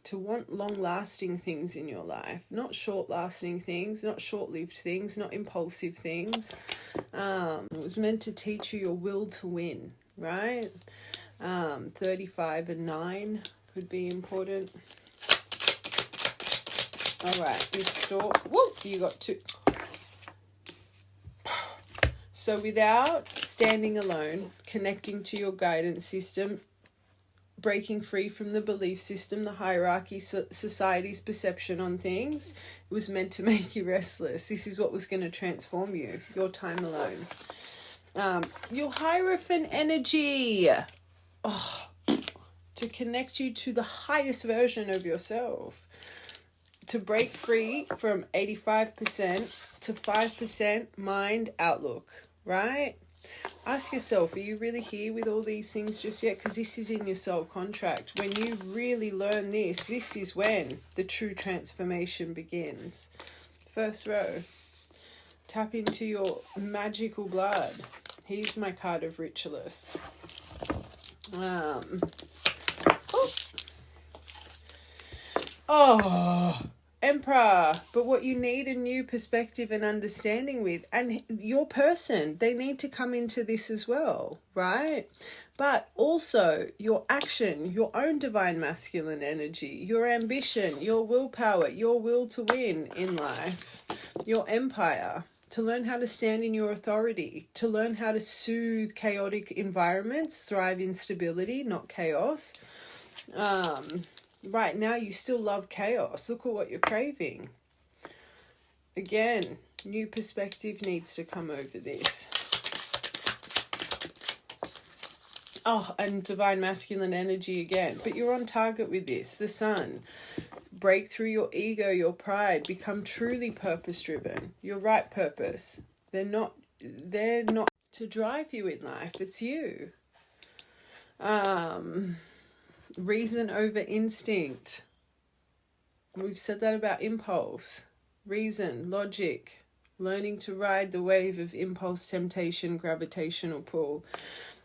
to want long-lasting things in your life, not short-lasting things, not short-lived things, not impulsive things. It was meant to teach you your will to win, right? 35 and 9 could be important. All right, this stalk. Whoa, you got 2. So without standing alone, connecting to your guidance system, breaking free from the belief system, the hierarchy, society's perception on things, it was meant to make you restless. This is what was going to transform you, your time alone. Your Hierophant energy. Oh, to connect you to the highest version of yourself. To break free from 85% to 5% mind outlook, right? Ask yourself, are you really here with all these things just yet? Because this is in your soul contract. When you really learn this is when the true transformation begins. First row. Tap into your magical blood. Here's my card of ritualist. Emperor. But what you need a new perspective and understanding with, and your person, they need to come into this as well, right? But also your action, your own divine masculine energy, your ambition, your willpower, your will to win in life, your empire, to learn how to stand in your authority, to learn how to soothe chaotic environments, thrive in stability, not chaos. Right now, you still love chaos. Look at what you're craving. Again, new perspective needs to come over this. Oh, and divine masculine energy again. But you're on target with this. The sun. Break through your ego, your pride. Become truly purpose-driven. Your right purpose. They're not to drive you in life. It's you. Reason over instinct. We've said that about impulse. Reason, logic, learning to ride the wave of impulse, temptation, gravitational pull.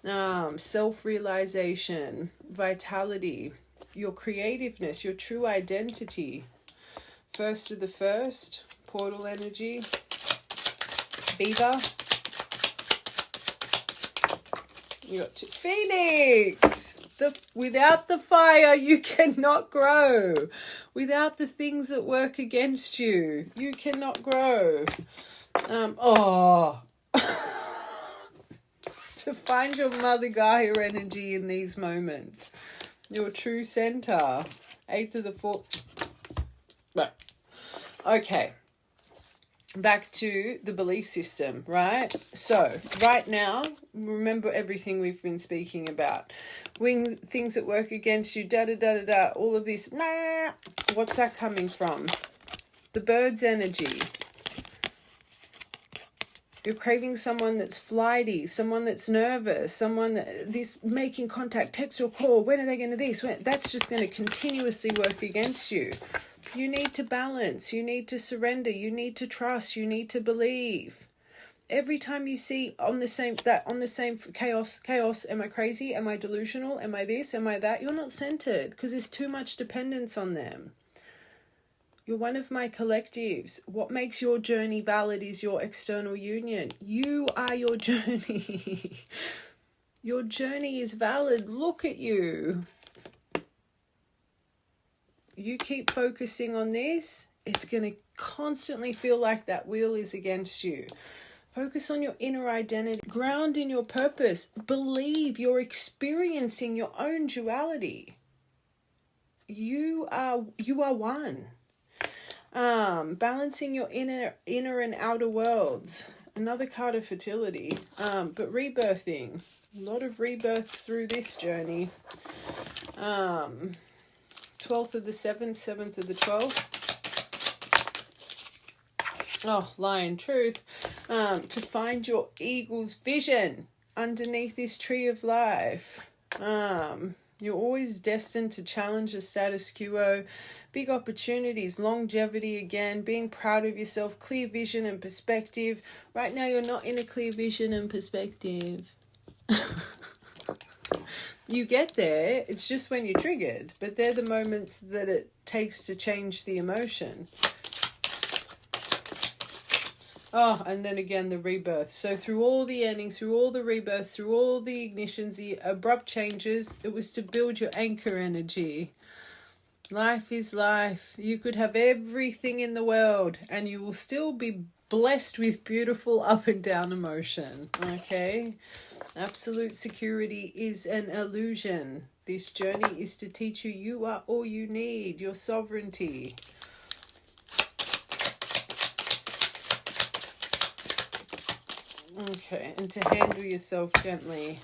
Self-realization, vitality, your creativeness, your true identity. 1st of the 1st, portal energy. Beaver. You got Phoenix. Without the fire, you cannot grow. Without the things that work against you, you cannot grow. To find your Mother Gaia energy in these moments. Your true center. 8th of the 4th. Right. Okay. Back to the belief system, right? So, right now, remember everything we've been speaking about. Things that work against you, da-da-da-da-da, all of this. What's that coming from? The bird's energy. You're craving someone that's flighty, someone that's nervous, someone that this making contact, text or call. When are they going to this? That's just going to continuously work against you. You need to balance. You need to surrender. You need to trust. You need to believe. Every time you see on the same chaos, am I crazy? Am I delusional? Am I this? Am I that? You're not centered because there's too much dependence on them. You're one of my collectives. What makes your journey valid is your external union. You are your journey. Your journey is valid. Look at you. You keep focusing on this, it's going to constantly feel like that wheel is against you. Focus on your inner identity. Ground in your purpose. Believe you're experiencing your own duality. You are one. Balancing your inner and outer worlds. Another card of fertility. But rebirthing. A lot of rebirths through this journey. 12th of the 7th, 7th of the 12th. Oh, Lion Truth. To find your eagle's vision underneath this tree of life. You're always destined to challenge the status quo. Big opportunities, longevity again, being proud of yourself, clear vision and perspective. Right now you're not in a clear vision and perspective. You get there, it's just when you're triggered. But they're the moments that it takes to change the emotion. Oh, and then again, the rebirth. So through all the endings, through all the rebirths, through all the ignitions, the abrupt changes, it was to build your anchor energy. Life is life. You could have everything in the world and you will still be blessed with beautiful up and down emotion. Okay? Absolute security is an illusion. This journey is to teach you you are all you need, your sovereignty. Okay, and to handle yourself gently.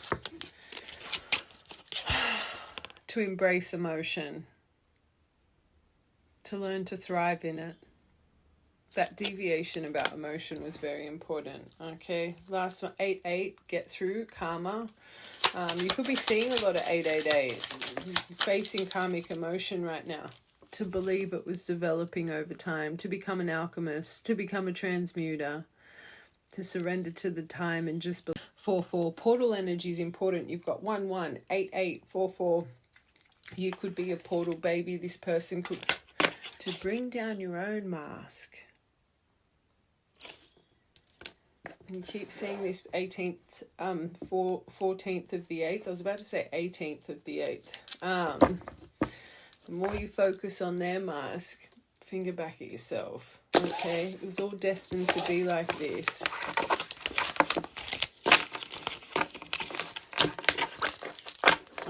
To embrace emotion. To learn to thrive in it. That deviation about emotion was very important. Okay, last one, 8-8, get through, karma. You could be seeing a lot of 8-8-8, facing karmic emotion right now. To believe it was developing over time, to become an alchemist, to become a transmuter, to surrender to the time and just 4-4. Portal energy is important. You've got 1-1, 8-8, 4-4. You could be a portal baby. This person could, to bring down your own mask. You keep seeing this 14th of the 8th. I was about to say 18th of the 8th. The more you focus on their mask, finger back at yourself. Okay, it was all destined to be like this.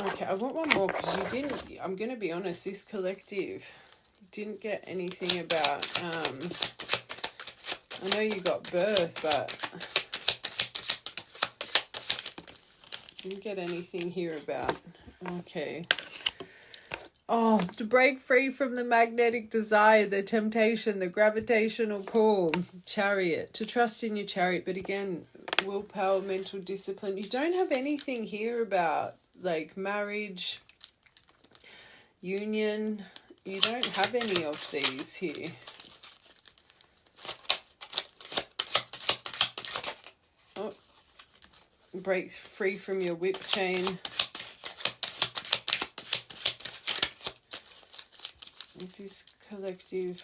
Okay, I want one more because you didn't, I'm going to be honest, this collective didn't get anything about, I know you got birth, but didn't get anything here about, okay. Oh, to break free from the magnetic desire, the temptation, the gravitational pull, chariot, to trust in your chariot. But again, willpower, mental discipline. You don't have anything here about like marriage, union. You don't have any of these here. Oh, break free from your whip chain. Is this collective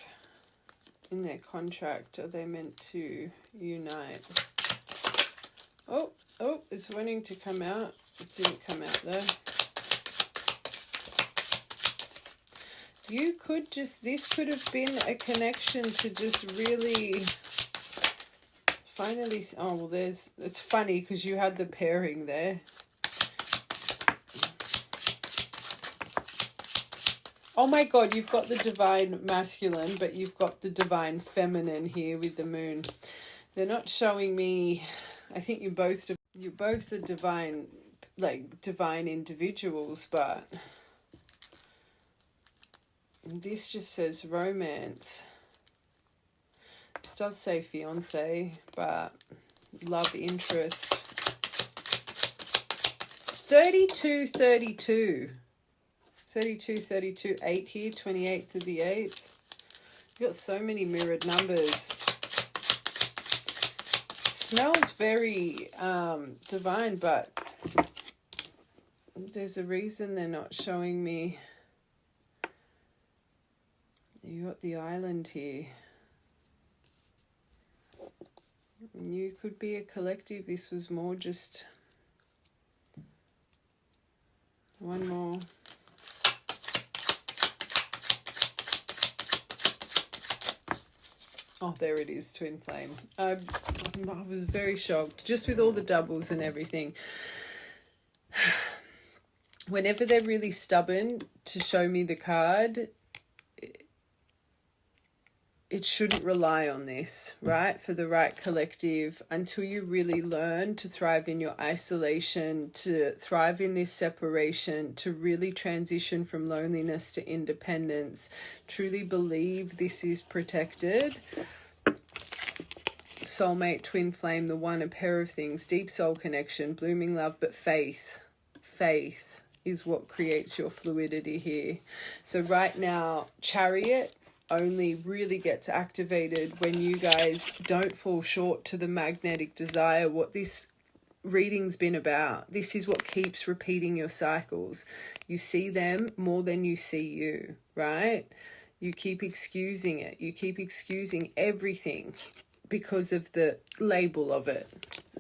in their contract? Are they meant to unite? Oh, it's wanting to come out. It didn't come out though. You could just, this could have been a connection to just really finally, oh well there's, it's funny because you had the pairing there. Oh my God, you've got the divine masculine, but you've got the divine feminine here with the moon. They're not showing me, I think you're both the divine, like divine individuals, but this just says romance. This does say fiance, but love interest. 32, 8 here, 28th of the 8th. You've got so many mirrored numbers. Smells very divine, but there's a reason they're not showing me. You got the Island here. You could be a collective. This was more just one more. Oh, there it is, twin flame. I was very shocked, just with all the doubles and everything. Whenever they're really stubborn to show me the card, it shouldn't rely on this, right? For the right collective, until you really learn to thrive in your isolation, to thrive in this separation, to really transition from loneliness to independence, truly believe this is protected. Soulmate, twin flame, the one, a pair of things, deep soul connection, blooming love, but faith is what creates your fluidity here. So right now, Chariot only really gets activated when you guys don't fall short to the magnetic desire. What this reading's been about, this is what keeps repeating your cycles. You see them more than you see you, right? You keep excusing it. You keep excusing everything because of the label of it.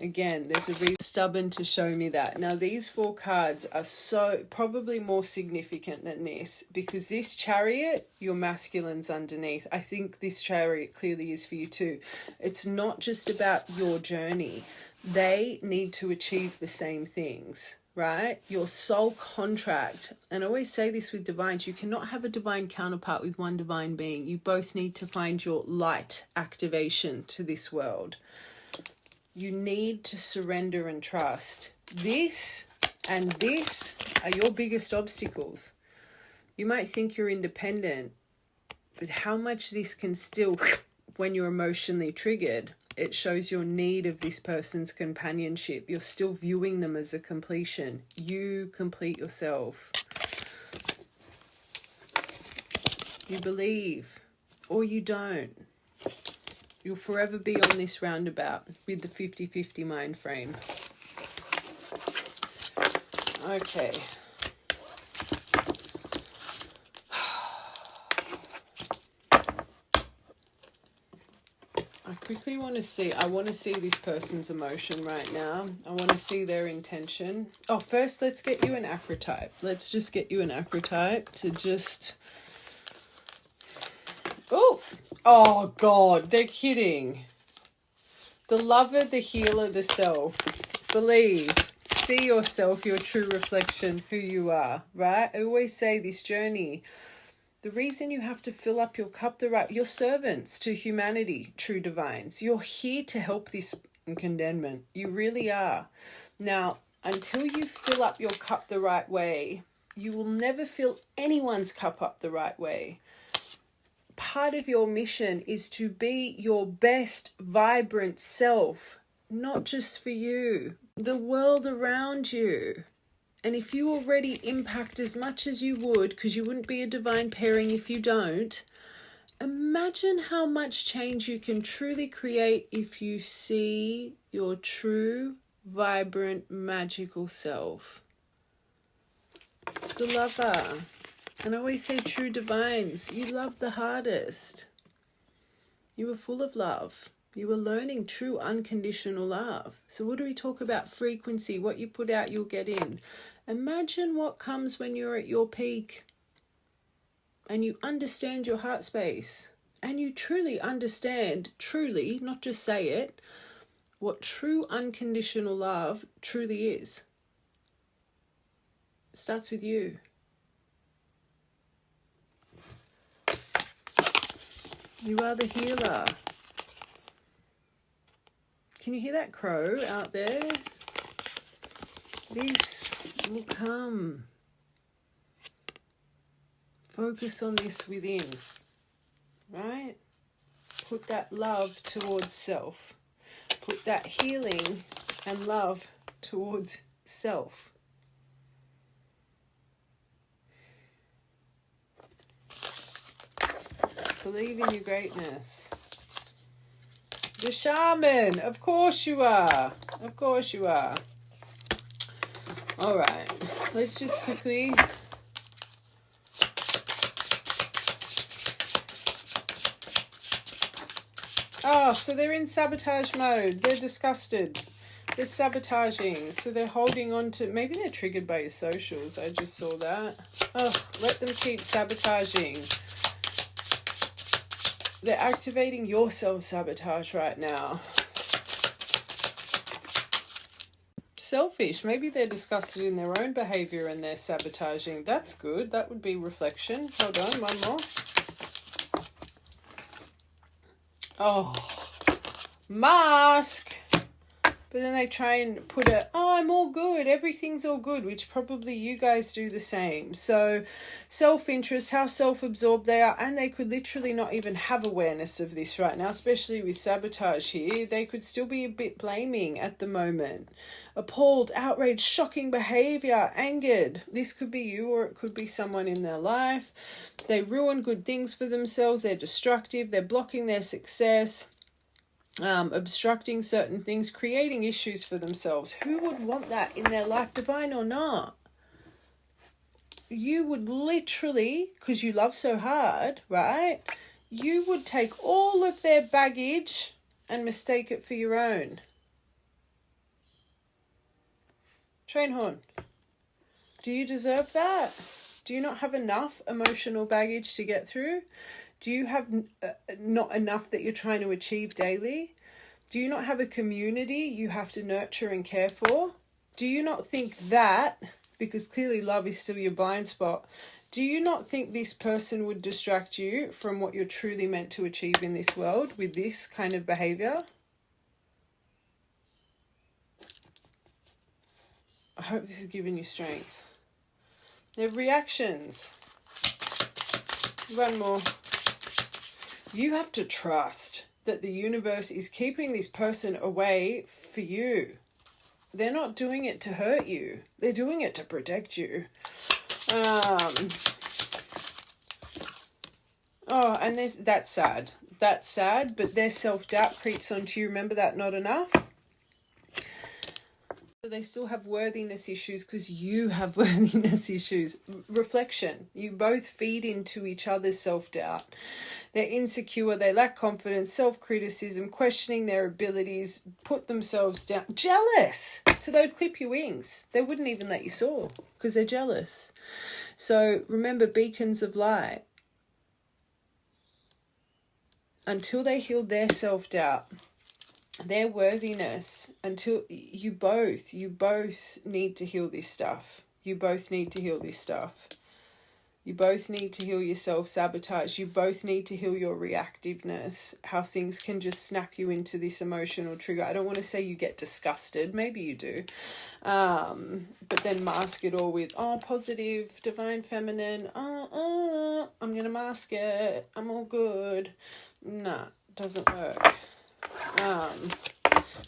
Again, there's a reason stubborn to show me that. Now, these 4 cards are so probably more significant than this, because this Chariot, your masculine's underneath. I think this Chariot clearly is for you too. It's not just about your journey. They need to achieve the same things, right? Your soul contract, and I always say this with divines, you cannot have a divine counterpart with one divine being. You both need to find your light activation to this world. You need to surrender and trust. This and this are your biggest obstacles. You might think you're independent, but how much this can still, when you're emotionally triggered, it shows your need of this person's companionship. You're still viewing them as a completion. You complete yourself. You believe, or you don't. You'll forever be on this roundabout with the 50-50 mind frame. Okay. I quickly want to see, I want to see this person's emotion right now. I want to see their intention. Oh, first let's get you an acrotype. Let's just get you an acrotype to just... Oh, God, they're kidding. The lover, the healer, the self. Believe. See yourself, your true reflection, who you are, right? I always say this journey, the reason you have to fill up your cup the right... You're servants to humanity, true divines. You're here to help this condemnment. You really are. Now, until you fill up your cup the right way, you will never fill anyone's cup up the right way. Part of your mission is to be your best, vibrant self, not just for you, the world around you. And if you already impact as much as you would, because you wouldn't be a divine pairing if you don't, imagine how much change you can truly create if you see your true, vibrant, magical self. The lover. And I always say, true divines, you love the hardest. You are full of love. You are learning true unconditional love. So what do we talk about? Frequency. What you put out, you'll get in. Imagine what comes when you're at your peak and you understand your heart space and you truly understand, truly, not just say it, what true unconditional love truly is. It starts with you. You are the healer. Can you hear that crow out there? This will come. Focus on this within, right? Put that love towards self. put that healing and love towards self. Believe in your greatness. The shaman, of course you are. Of course you are. All right, let's just quickly. Oh, so they're in sabotage mode. They're disgusted. They're sabotaging. So they're holding on to... Maybe they're triggered by your socials. I just saw that. Oh, let them keep sabotaging. They're activating your self-sabotage right now. Selfish. Maybe they're disgusted in their own behavior and they're sabotaging. That's good. That would be reflection. Hold on, one more. Oh, mask. But then they try and put I'm all good, everything's all good, which probably you guys do the same. So self-interest, how self-absorbed they are, and they could literally not even have awareness of this right now, especially with sabotage here. They could still be a bit blaming at the moment. Appalled, outraged, shocking behavior, angered. This could be you or it could be someone in their life. They ruin good things for themselves. They're destructive. They're blocking their success. Obstructing certain things, creating issues for themselves. Who would want that in their life, divine or not? You would literally, because you love so hard, right? You would take all of their baggage and mistake it for your own. Train horn. Do you deserve that? Do you not have enough emotional baggage to get through? Do you have not enough that you're trying to achieve daily? Do you not have a community you have to nurture and care for? Do you not think that, because clearly love is still your blind spot, do you not think this person would distract you from what you're truly meant to achieve in this world with this kind of behavior? I hope this is giving you strength. Their reactions. One more. You have to trust that the universe is keeping this person away for you. They're not doing it to hurt you. They're doing it to protect you. And that's sad. That's sad, but their self-doubt creeps onto you. Remember that not enough? So they still have worthiness issues because you have worthiness issues. Reflection. You both feed into each other's self-doubt. They're insecure, they lack confidence, self-criticism, questioning their abilities, put themselves down. Jealous! So they'd clip your wings. They wouldn't even let you soar because they're jealous. So remember, beacons of light. Until they heal their self-doubt, their worthiness, until you both need to heal this stuff. You both need to heal this stuff. You both need to heal your self-sabotage. You both need to heal your reactiveness, how things can just snap you into this emotional trigger. I don't want to say you get disgusted. Maybe you do. But then mask it all with, positive, divine feminine. I'm going to mask it. I'm all good. Nah, doesn't work.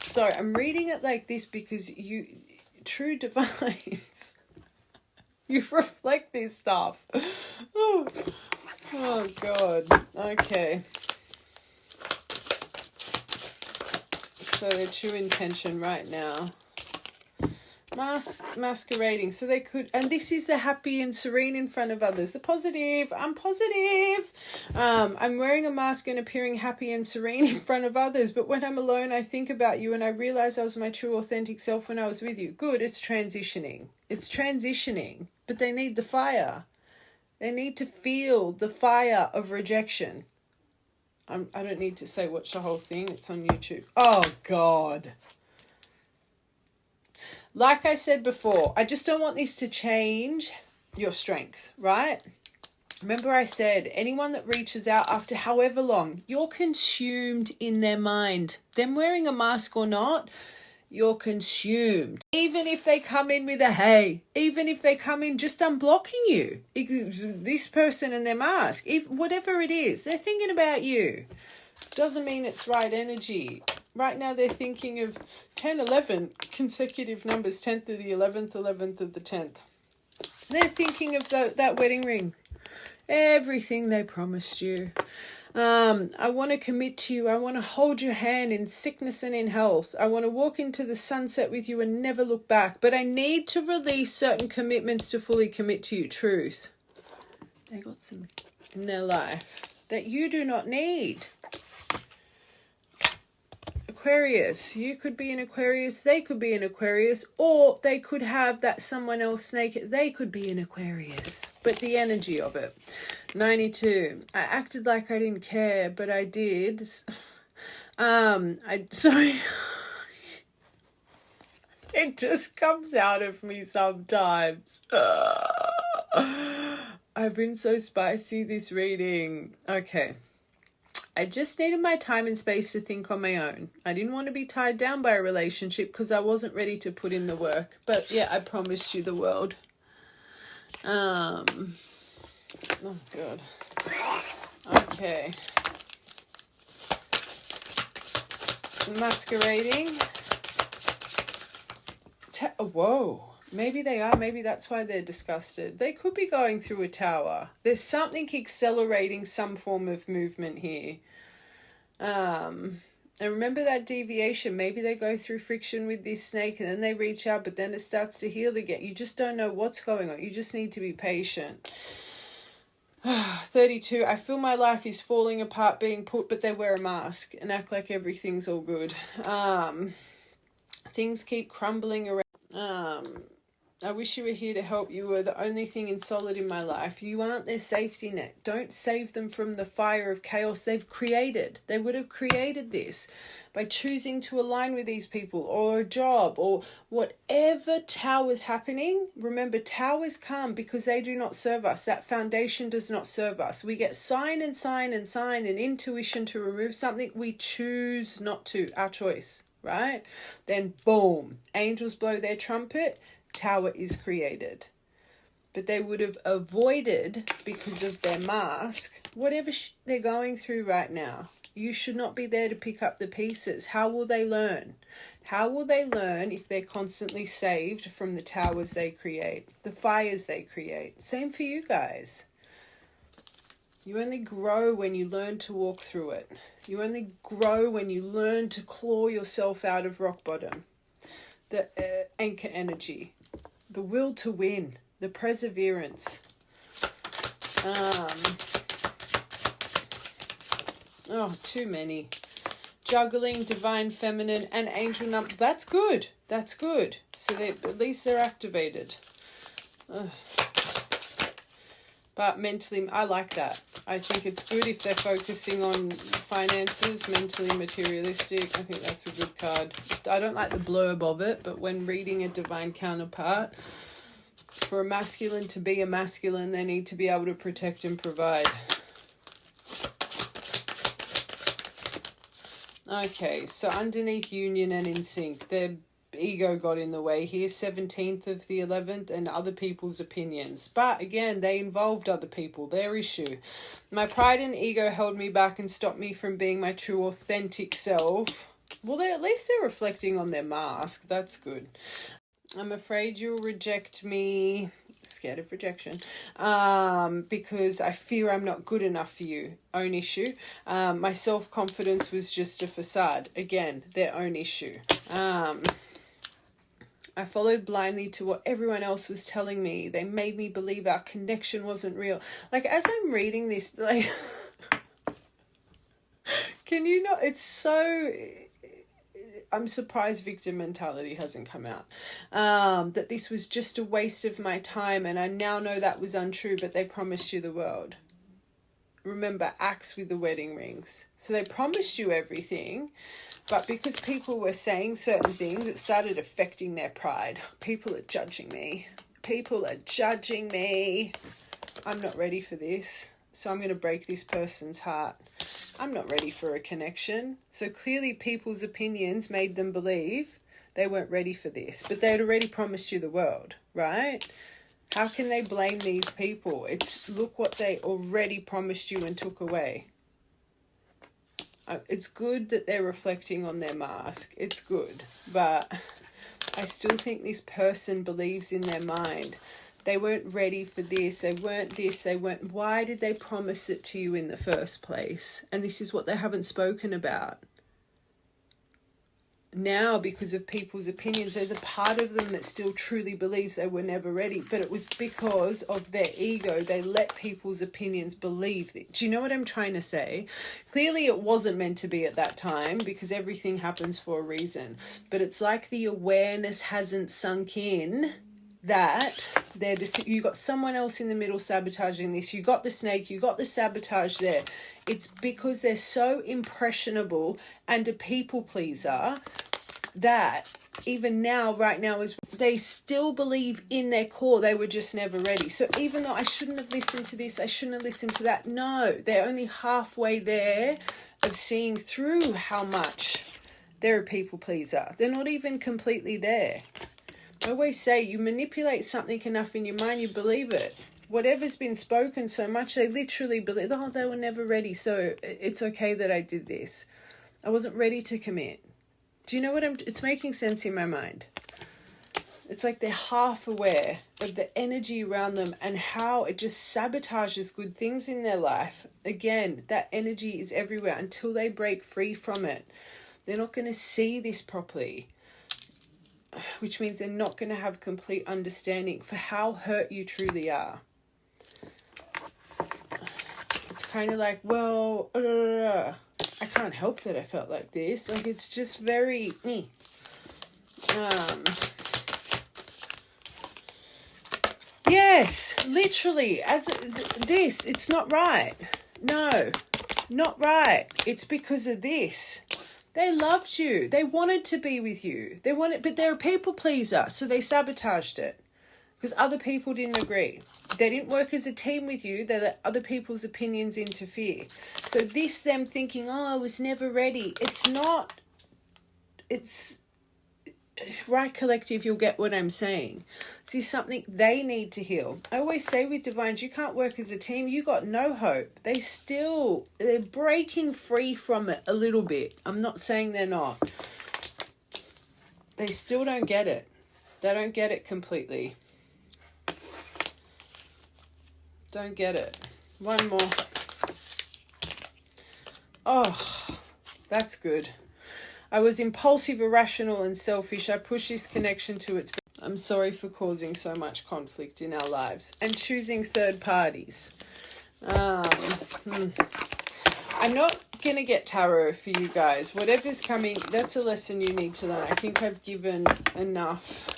Sorry, I'm reading it like this because you, true divines... You reflect this stuff. Oh God. Okay. So their true intention right now. Masquerading. So they could, and this is the happy and serene in front of others. The positive. I'm positive. I'm wearing a mask and appearing happy and serene in front of others. But when I'm alone, I think about you and I realize I was my true authentic self when I was with you. Good. It's transitioning. It's transitioning. But they need the fire. They need to feel the fire of rejection. I don't need to say watch the whole thing. It's on YouTube. Oh, God. Like I said before, I just don't want this to change your strength, right? Remember I said, anyone that reaches out after however long, you're consumed in their mind. Them wearing a mask or not, you're consumed. Even if they come in with a hey, even if they come in just unblocking you, this person and their mask, whatever it is, they're thinking about you. Doesn't mean it's right energy. Right now they're thinking of 10, 11 consecutive numbers, 10th of the 11th, 11th of the 10th. They're thinking of that wedding ring. Everything they promised you. I want to commit to you. I want to hold your hand in sickness and in health. I want to walk into the sunset with you and never look back. But I need to release certain commitments to fully commit to you. Truth. They got some in their life that you do not need. Aquarius. You could be an Aquarius. They could be an Aquarius. Or they could have that someone else snake. They could be an Aquarius. But the energy of it. 92. I acted like I didn't care, but I did. Sorry. It just comes out of me sometimes. I've been so spicy this reading. Okay. I just needed my time and space to think on my own. I didn't want to be tied down by a relationship because I wasn't ready to put in the work. But yeah, I promised you the world. Oh, God. Okay. Masquerading. Whoa. Maybe they are. Maybe that's why they're disgusted. They could be going through a tower. There's something accelerating some form of movement here. And remember that deviation. Maybe they go through friction with this snake and then they reach out, but then it starts to heal again. You just don't know what's going on. You just need to be patient. 32. I feel my life is falling apart being put, but they wear a mask and act like everything's all good. Things keep crumbling around. I wish you were here to help. You were the only thing solid in my life. You aren't their safety net. Don't save them from the fire of chaos they've created. They would have created this by choosing to align with these people or a job or whatever tower's happening. Remember, towers come because they do not serve us. That foundation does not serve us. We get sign and intuition to remove something. We choose not to. Our choice, right? Then boom, angels blow their trumpet. Tower is created. But they would have avoided, because of their mask, whatever they're going through right now. You should not be there to pick up the pieces. How will they learn? How will they learn if they're constantly saved from the towers they create, the fires they create? Same for you guys. You only grow when you learn to walk through it. You only grow when you learn to claw yourself out of rock bottom. The anchor energy. The will to win, the perseverance. Too many. Juggling, divine feminine, and angel number. That's good. That's good. So at least they're activated. But mentally, I like that. I think it's good if they're focusing on finances, mentally materialistic. I think that's a good card. I don't like the blurb of it, but when reading a divine counterpart, for a masculine to be a masculine, they need to be able to protect and provide. Okay, so underneath union and in sync, their ego got in the way here, 17th of the 11th, and other people's opinions. But again, they involved other people, their issue. My pride and ego held me back and stopped me from being my true authentic self. Well, at least they're reflecting on their mask. That's good. I'm afraid you'll reject me. Scared of rejection. Because I fear I'm not good enough for you. Own issue. My self-confidence was just a facade. Again, their own issue. I followed blindly to what everyone else was telling me. They made me believe our connection wasn't real. Like, as I'm reading this, like, can you not? It's so... I'm surprised victim mentality hasn't come out. That this was just a waste of my time, and I now know that was untrue, but they promised you the world. Remember, axe with the wedding rings. So they promised you everything, but because people were saying certain things, it started affecting their pride. People are judging me. People are judging me. I'm not ready for this, so I'm going to break this person's heart. I'm not ready for a connection. So clearly people's opinions made them believe they weren't ready for this, but they'd already promised you the world, right? How can they blame these people? It's look what they already promised you and took away. It's good that they're reflecting on their mask. It's good. But I still think this person believes in their mind. They weren't ready for this. They weren't this. They weren't. Why did they promise it to you in the first place? And this is what they haven't spoken about. Now, because of people's opinions, there's a part of them that still truly believes they were never ready, but it was because of their ego. They let people's opinions believe that. Do you know what I'm trying to say? Clearly it wasn't meant to be at that time, because everything happens for a reason, but it's like the awareness hasn't sunk in that you got someone else in the middle sabotaging this. You got the snake, you got the sabotage there. It's because they're so impressionable and a people pleaser that even now, right now, is they still believe in their core they were just never ready. So even though I shouldn't have listened to this, I shouldn't have listened to that, no, they're only halfway there of seeing through how much they're a people pleaser. They're not even completely there. I always say, you manipulate something enough in your mind, you believe it. Whatever's been spoken so much, they literally believe, oh, they were never ready, so it's okay that I did this. I wasn't ready to commit. Do you know what it's making sense in my mind? It's like they're half aware of the energy around them and how it just sabotages good things in their life. Again, that energy is everywhere. Until they break free from it, they're not going to see this properly. Which means they're not going to have complete understanding for how hurt you truly are. It's kind of like, well, I can't help that I felt like this. Like, it's just very... Yes, literally, as this, it's not right. No, not right. It's because of this. They loved you. They wanted to be with you. But they're a people pleaser, so they sabotaged it because other people didn't agree. They didn't work as a team with you. They let other people's opinions interfere. So them thinking, oh, I was never ready. It's not. It's right, collective, you'll get what I'm saying. This is something they need to heal. I always say with divines, you can't work as a team. You got no hope. They're breaking free from it a little bit. I'm not saying they're not. They still don't get it. They don't get it completely. Don't get it. One more. Oh, that's good. I was impulsive, irrational, and selfish. I pushed this connection to its... I'm sorry for causing so much conflict in our lives. And choosing third parties. I'm not going to get tarot for you guys. Whatever's coming, that's a lesson you need to learn. I think I've given enough.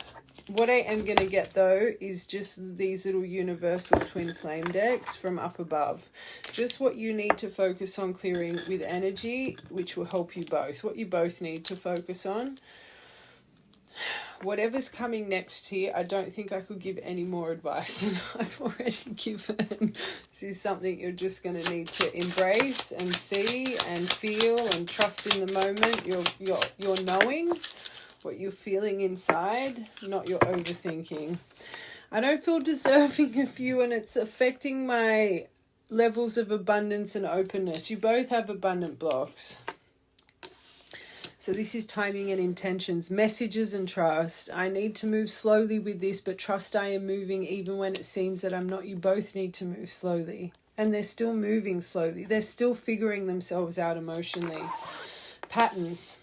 What I am going to get, though, is just these little universal twin flame decks from up above. Just what you need to focus on clearing with energy, which will help you both. What you both need to focus on. Whatever's coming next here, I don't think I could give any more advice than I've already given. This is something you're just going to need to embrace and see and feel and trust in the moment. You're knowing what you're feeling inside, not your overthinking. I don't feel deserving of you, and it's affecting my levels of abundance and openness. You both have abundant blocks. So this is timing and intentions, messages and trust. I need to move slowly with this, but trust I am moving even when it seems that I'm not. You both need to move slowly. And they're still moving slowly. They're still figuring themselves out emotionally. Patterns.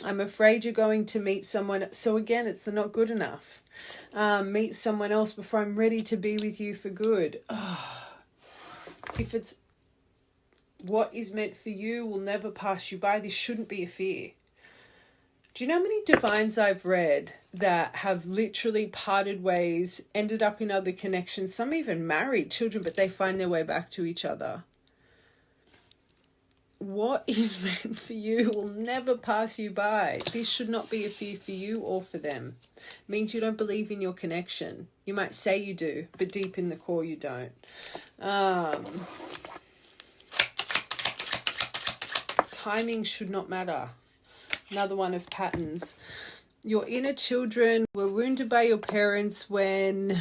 I'm afraid you're going to meet someone. So again, it's not good enough. Meet someone else before I'm ready to be with you for good. If it's what is meant for you will never pass you by. This shouldn't be a fear. Do you know how many divines I've read that have literally parted ways, ended up in other connections, some even married children, but they find their way back to each other? What is meant for you will never pass you by. This should not be a fear for you or for them. It means you don't believe in your connection. You might say you do, but deep in the core you don't. Timing should not matter. Another one of patterns. Your inner children were wounded by your parents when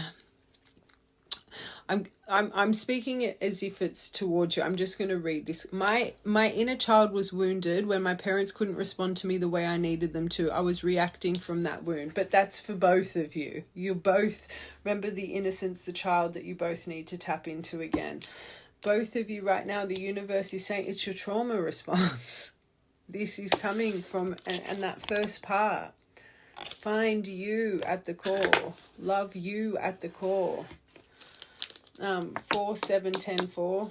I'm speaking it as if it's towards you. I'm just going to read this. My inner child was wounded when my parents couldn't respond to me the way I needed them to. I was reacting from that wound. But that's for both of you. You both remember the innocence, the child that you both need to tap into again. Both of you right now, the universe is saying it's your trauma response. This is coming from, and that first part. Find you at the core. Love you at the core. 4, 7, 10, 4.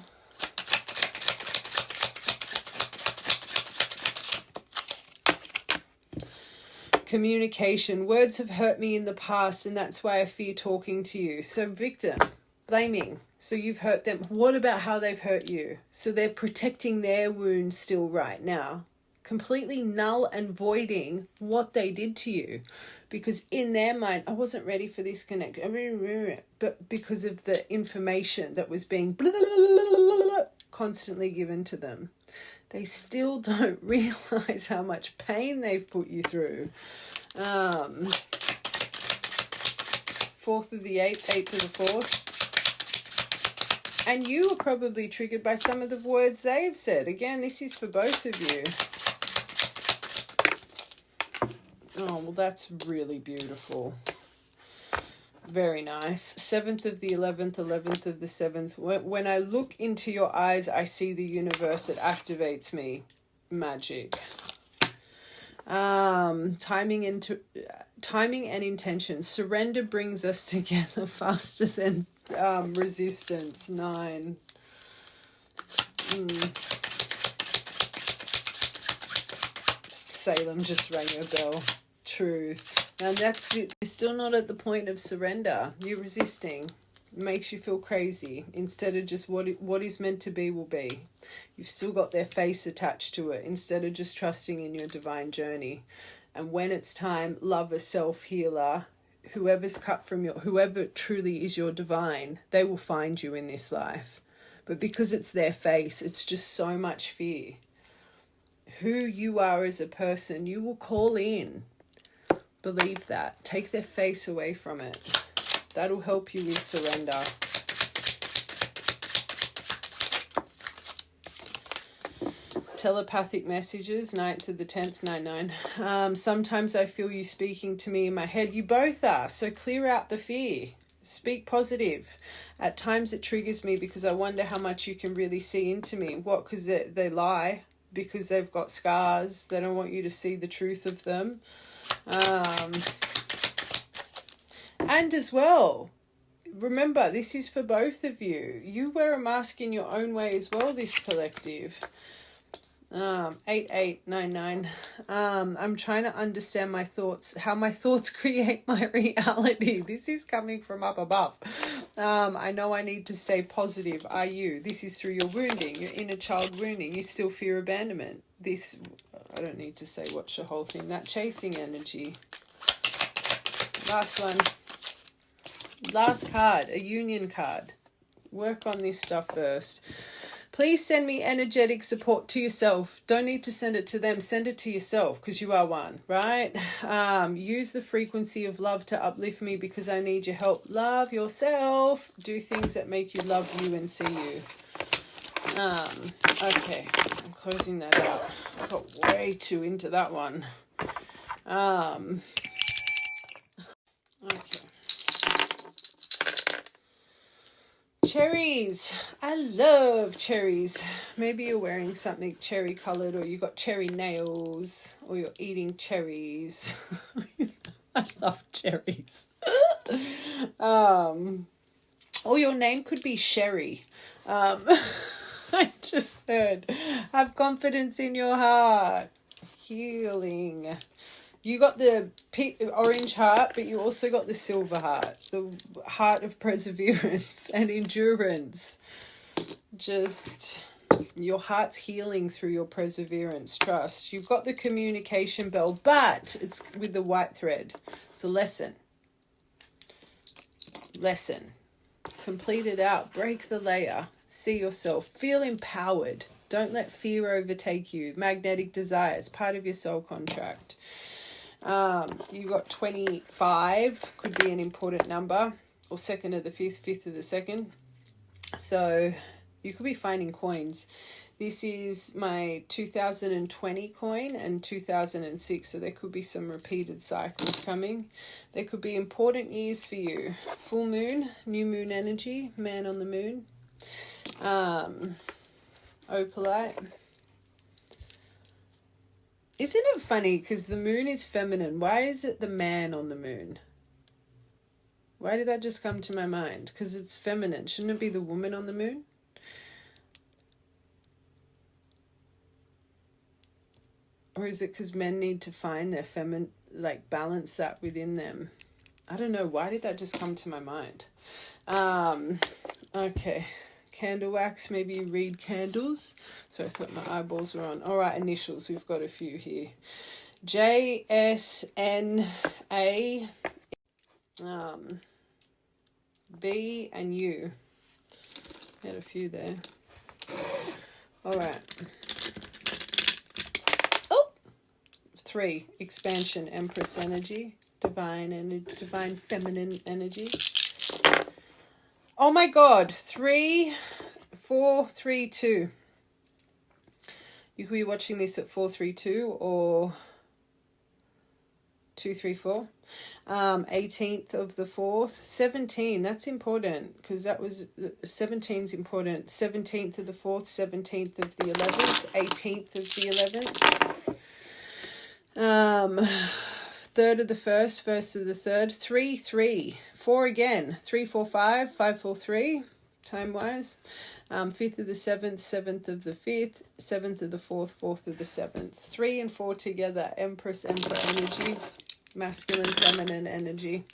Communication. Words have hurt me in the past, and that's why I fear talking to you. So victim, blaming. So you've hurt them. What about how they've hurt you? So they're protecting their wounds still right now. Completely null and voiding what they did to you. Because in their mind, I wasn't ready for this connection. But because of the information that was being constantly given to them, they still don't realize how much pain they've put you through. 4th of the 8th, 8th of the 4th. And you were probably triggered by some of the words they've said. Again, this is for both of you. Oh, well, that's really beautiful. Very nice. 7th of the 11th, 11th of the 7th. When I look into your eyes, I see the universe. It activates me. Magic. Timing and intention. Surrender brings us together faster than resistance. 9. Salem just rang a bell. Truth. And that's it. You're still not at the point of surrender. You're resisting. It makes you feel crazy. Instead of just what is meant to be will be. You've still got their face attached to it. Instead of just trusting in your divine journey. And when it's time, love a self-healer. Whoever truly is your divine, they will find you in this life. But because it's their face, it's just so much fear. Who you are as a person, you will call in. Believe that. Take their face away from it. That'll help you with surrender. Telepathic messages, 9th to the 10th, 9-9. Sometimes I feel you speaking to me in my head. You both are. So clear out the fear. Speak positive. At times it triggers me because I wonder how much you can really see into me. What? Because they lie. Because they've got scars. They don't want you to see the truth of them. And as well, remember, this is for both of you. You wear a mask in your own way as well, this collective. 8899. I'm trying to understand my thoughts, how my thoughts create my reality. This is coming from up above. I know I need to stay positive. Are you? This is through your wounding, your inner child wounding. You still fear abandonment. This, I don't need to say watch the whole thing. That chasing energy. Last one. Last card, a union card. Work on this stuff first. Please send me energetic support to yourself. Don't need to send it to them. Send it to yourself because you are one, right? Use the frequency of love to uplift me because I need your help. Love yourself. Do things that make you love you and see you. Okay, I'm closing that out. I got way too into that one. Okay. Cherries. I love cherries. Maybe you're wearing something cherry colored, or you got cherry nails, or you're eating cherries. I love cherries. Or your name could be Sherry. I just heard. Have confidence in your heart. Healing. You got the orange heart, but you also got the silver heart. The heart of perseverance and endurance. Just, your heart's healing through your perseverance. Trust. You've got the communication bell, but it's with the white thread. It's a lesson. Lesson. Complete it out. Break the layer. See yourself. Feel empowered. Don't let fear overtake you. Magnetic desire. It's part of your soul contract. You got 25, could be an important number, or 2nd of the 5th, 5th of the 2nd. So you could be finding coins. This is my 2020 coin and 2006, so there could be some repeated cycles coming. There could be important years for you. Full moon, new moon energy, man on the moon. Opalite. Isn't it funny, because the moon is feminine, why is it the man on the moon? Why did that just come to my mind? Because it's feminine. Shouldn't it be the woman on the moon? Or is it because men need to find their feminine, like balance that within them? I don't know. Why did that just come to my mind? Okay. Candle wax. Maybe you read candles. So I thought my eyeballs were on. All right, initials. We've got a few here. J, S, N, A, B, and U. Had a few there. All right. 3, expansion, Empress energy, divine feminine energy. Oh my God, 3, 4, 3, 2. You could be watching this at 4, 3, 2 or 2, 3, 4. 18th of the 4th, 17. That's important because that was 17's important. 17th of the 4th, 17th of the 11th, 18th of the 11th. 3rd of the 1st, 1st of the 3rd, 3, 3, 4 again, 3, 4, 5, 5, 4, 3, time wise. 5th of the 7th, 7th of the 5th, 7th of the 4th, 4th of the 7th. 3 and 4 together, Empress, Emperor energy, masculine, feminine energy.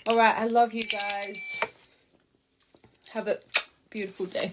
All right, I love you guys. Have a beautiful day.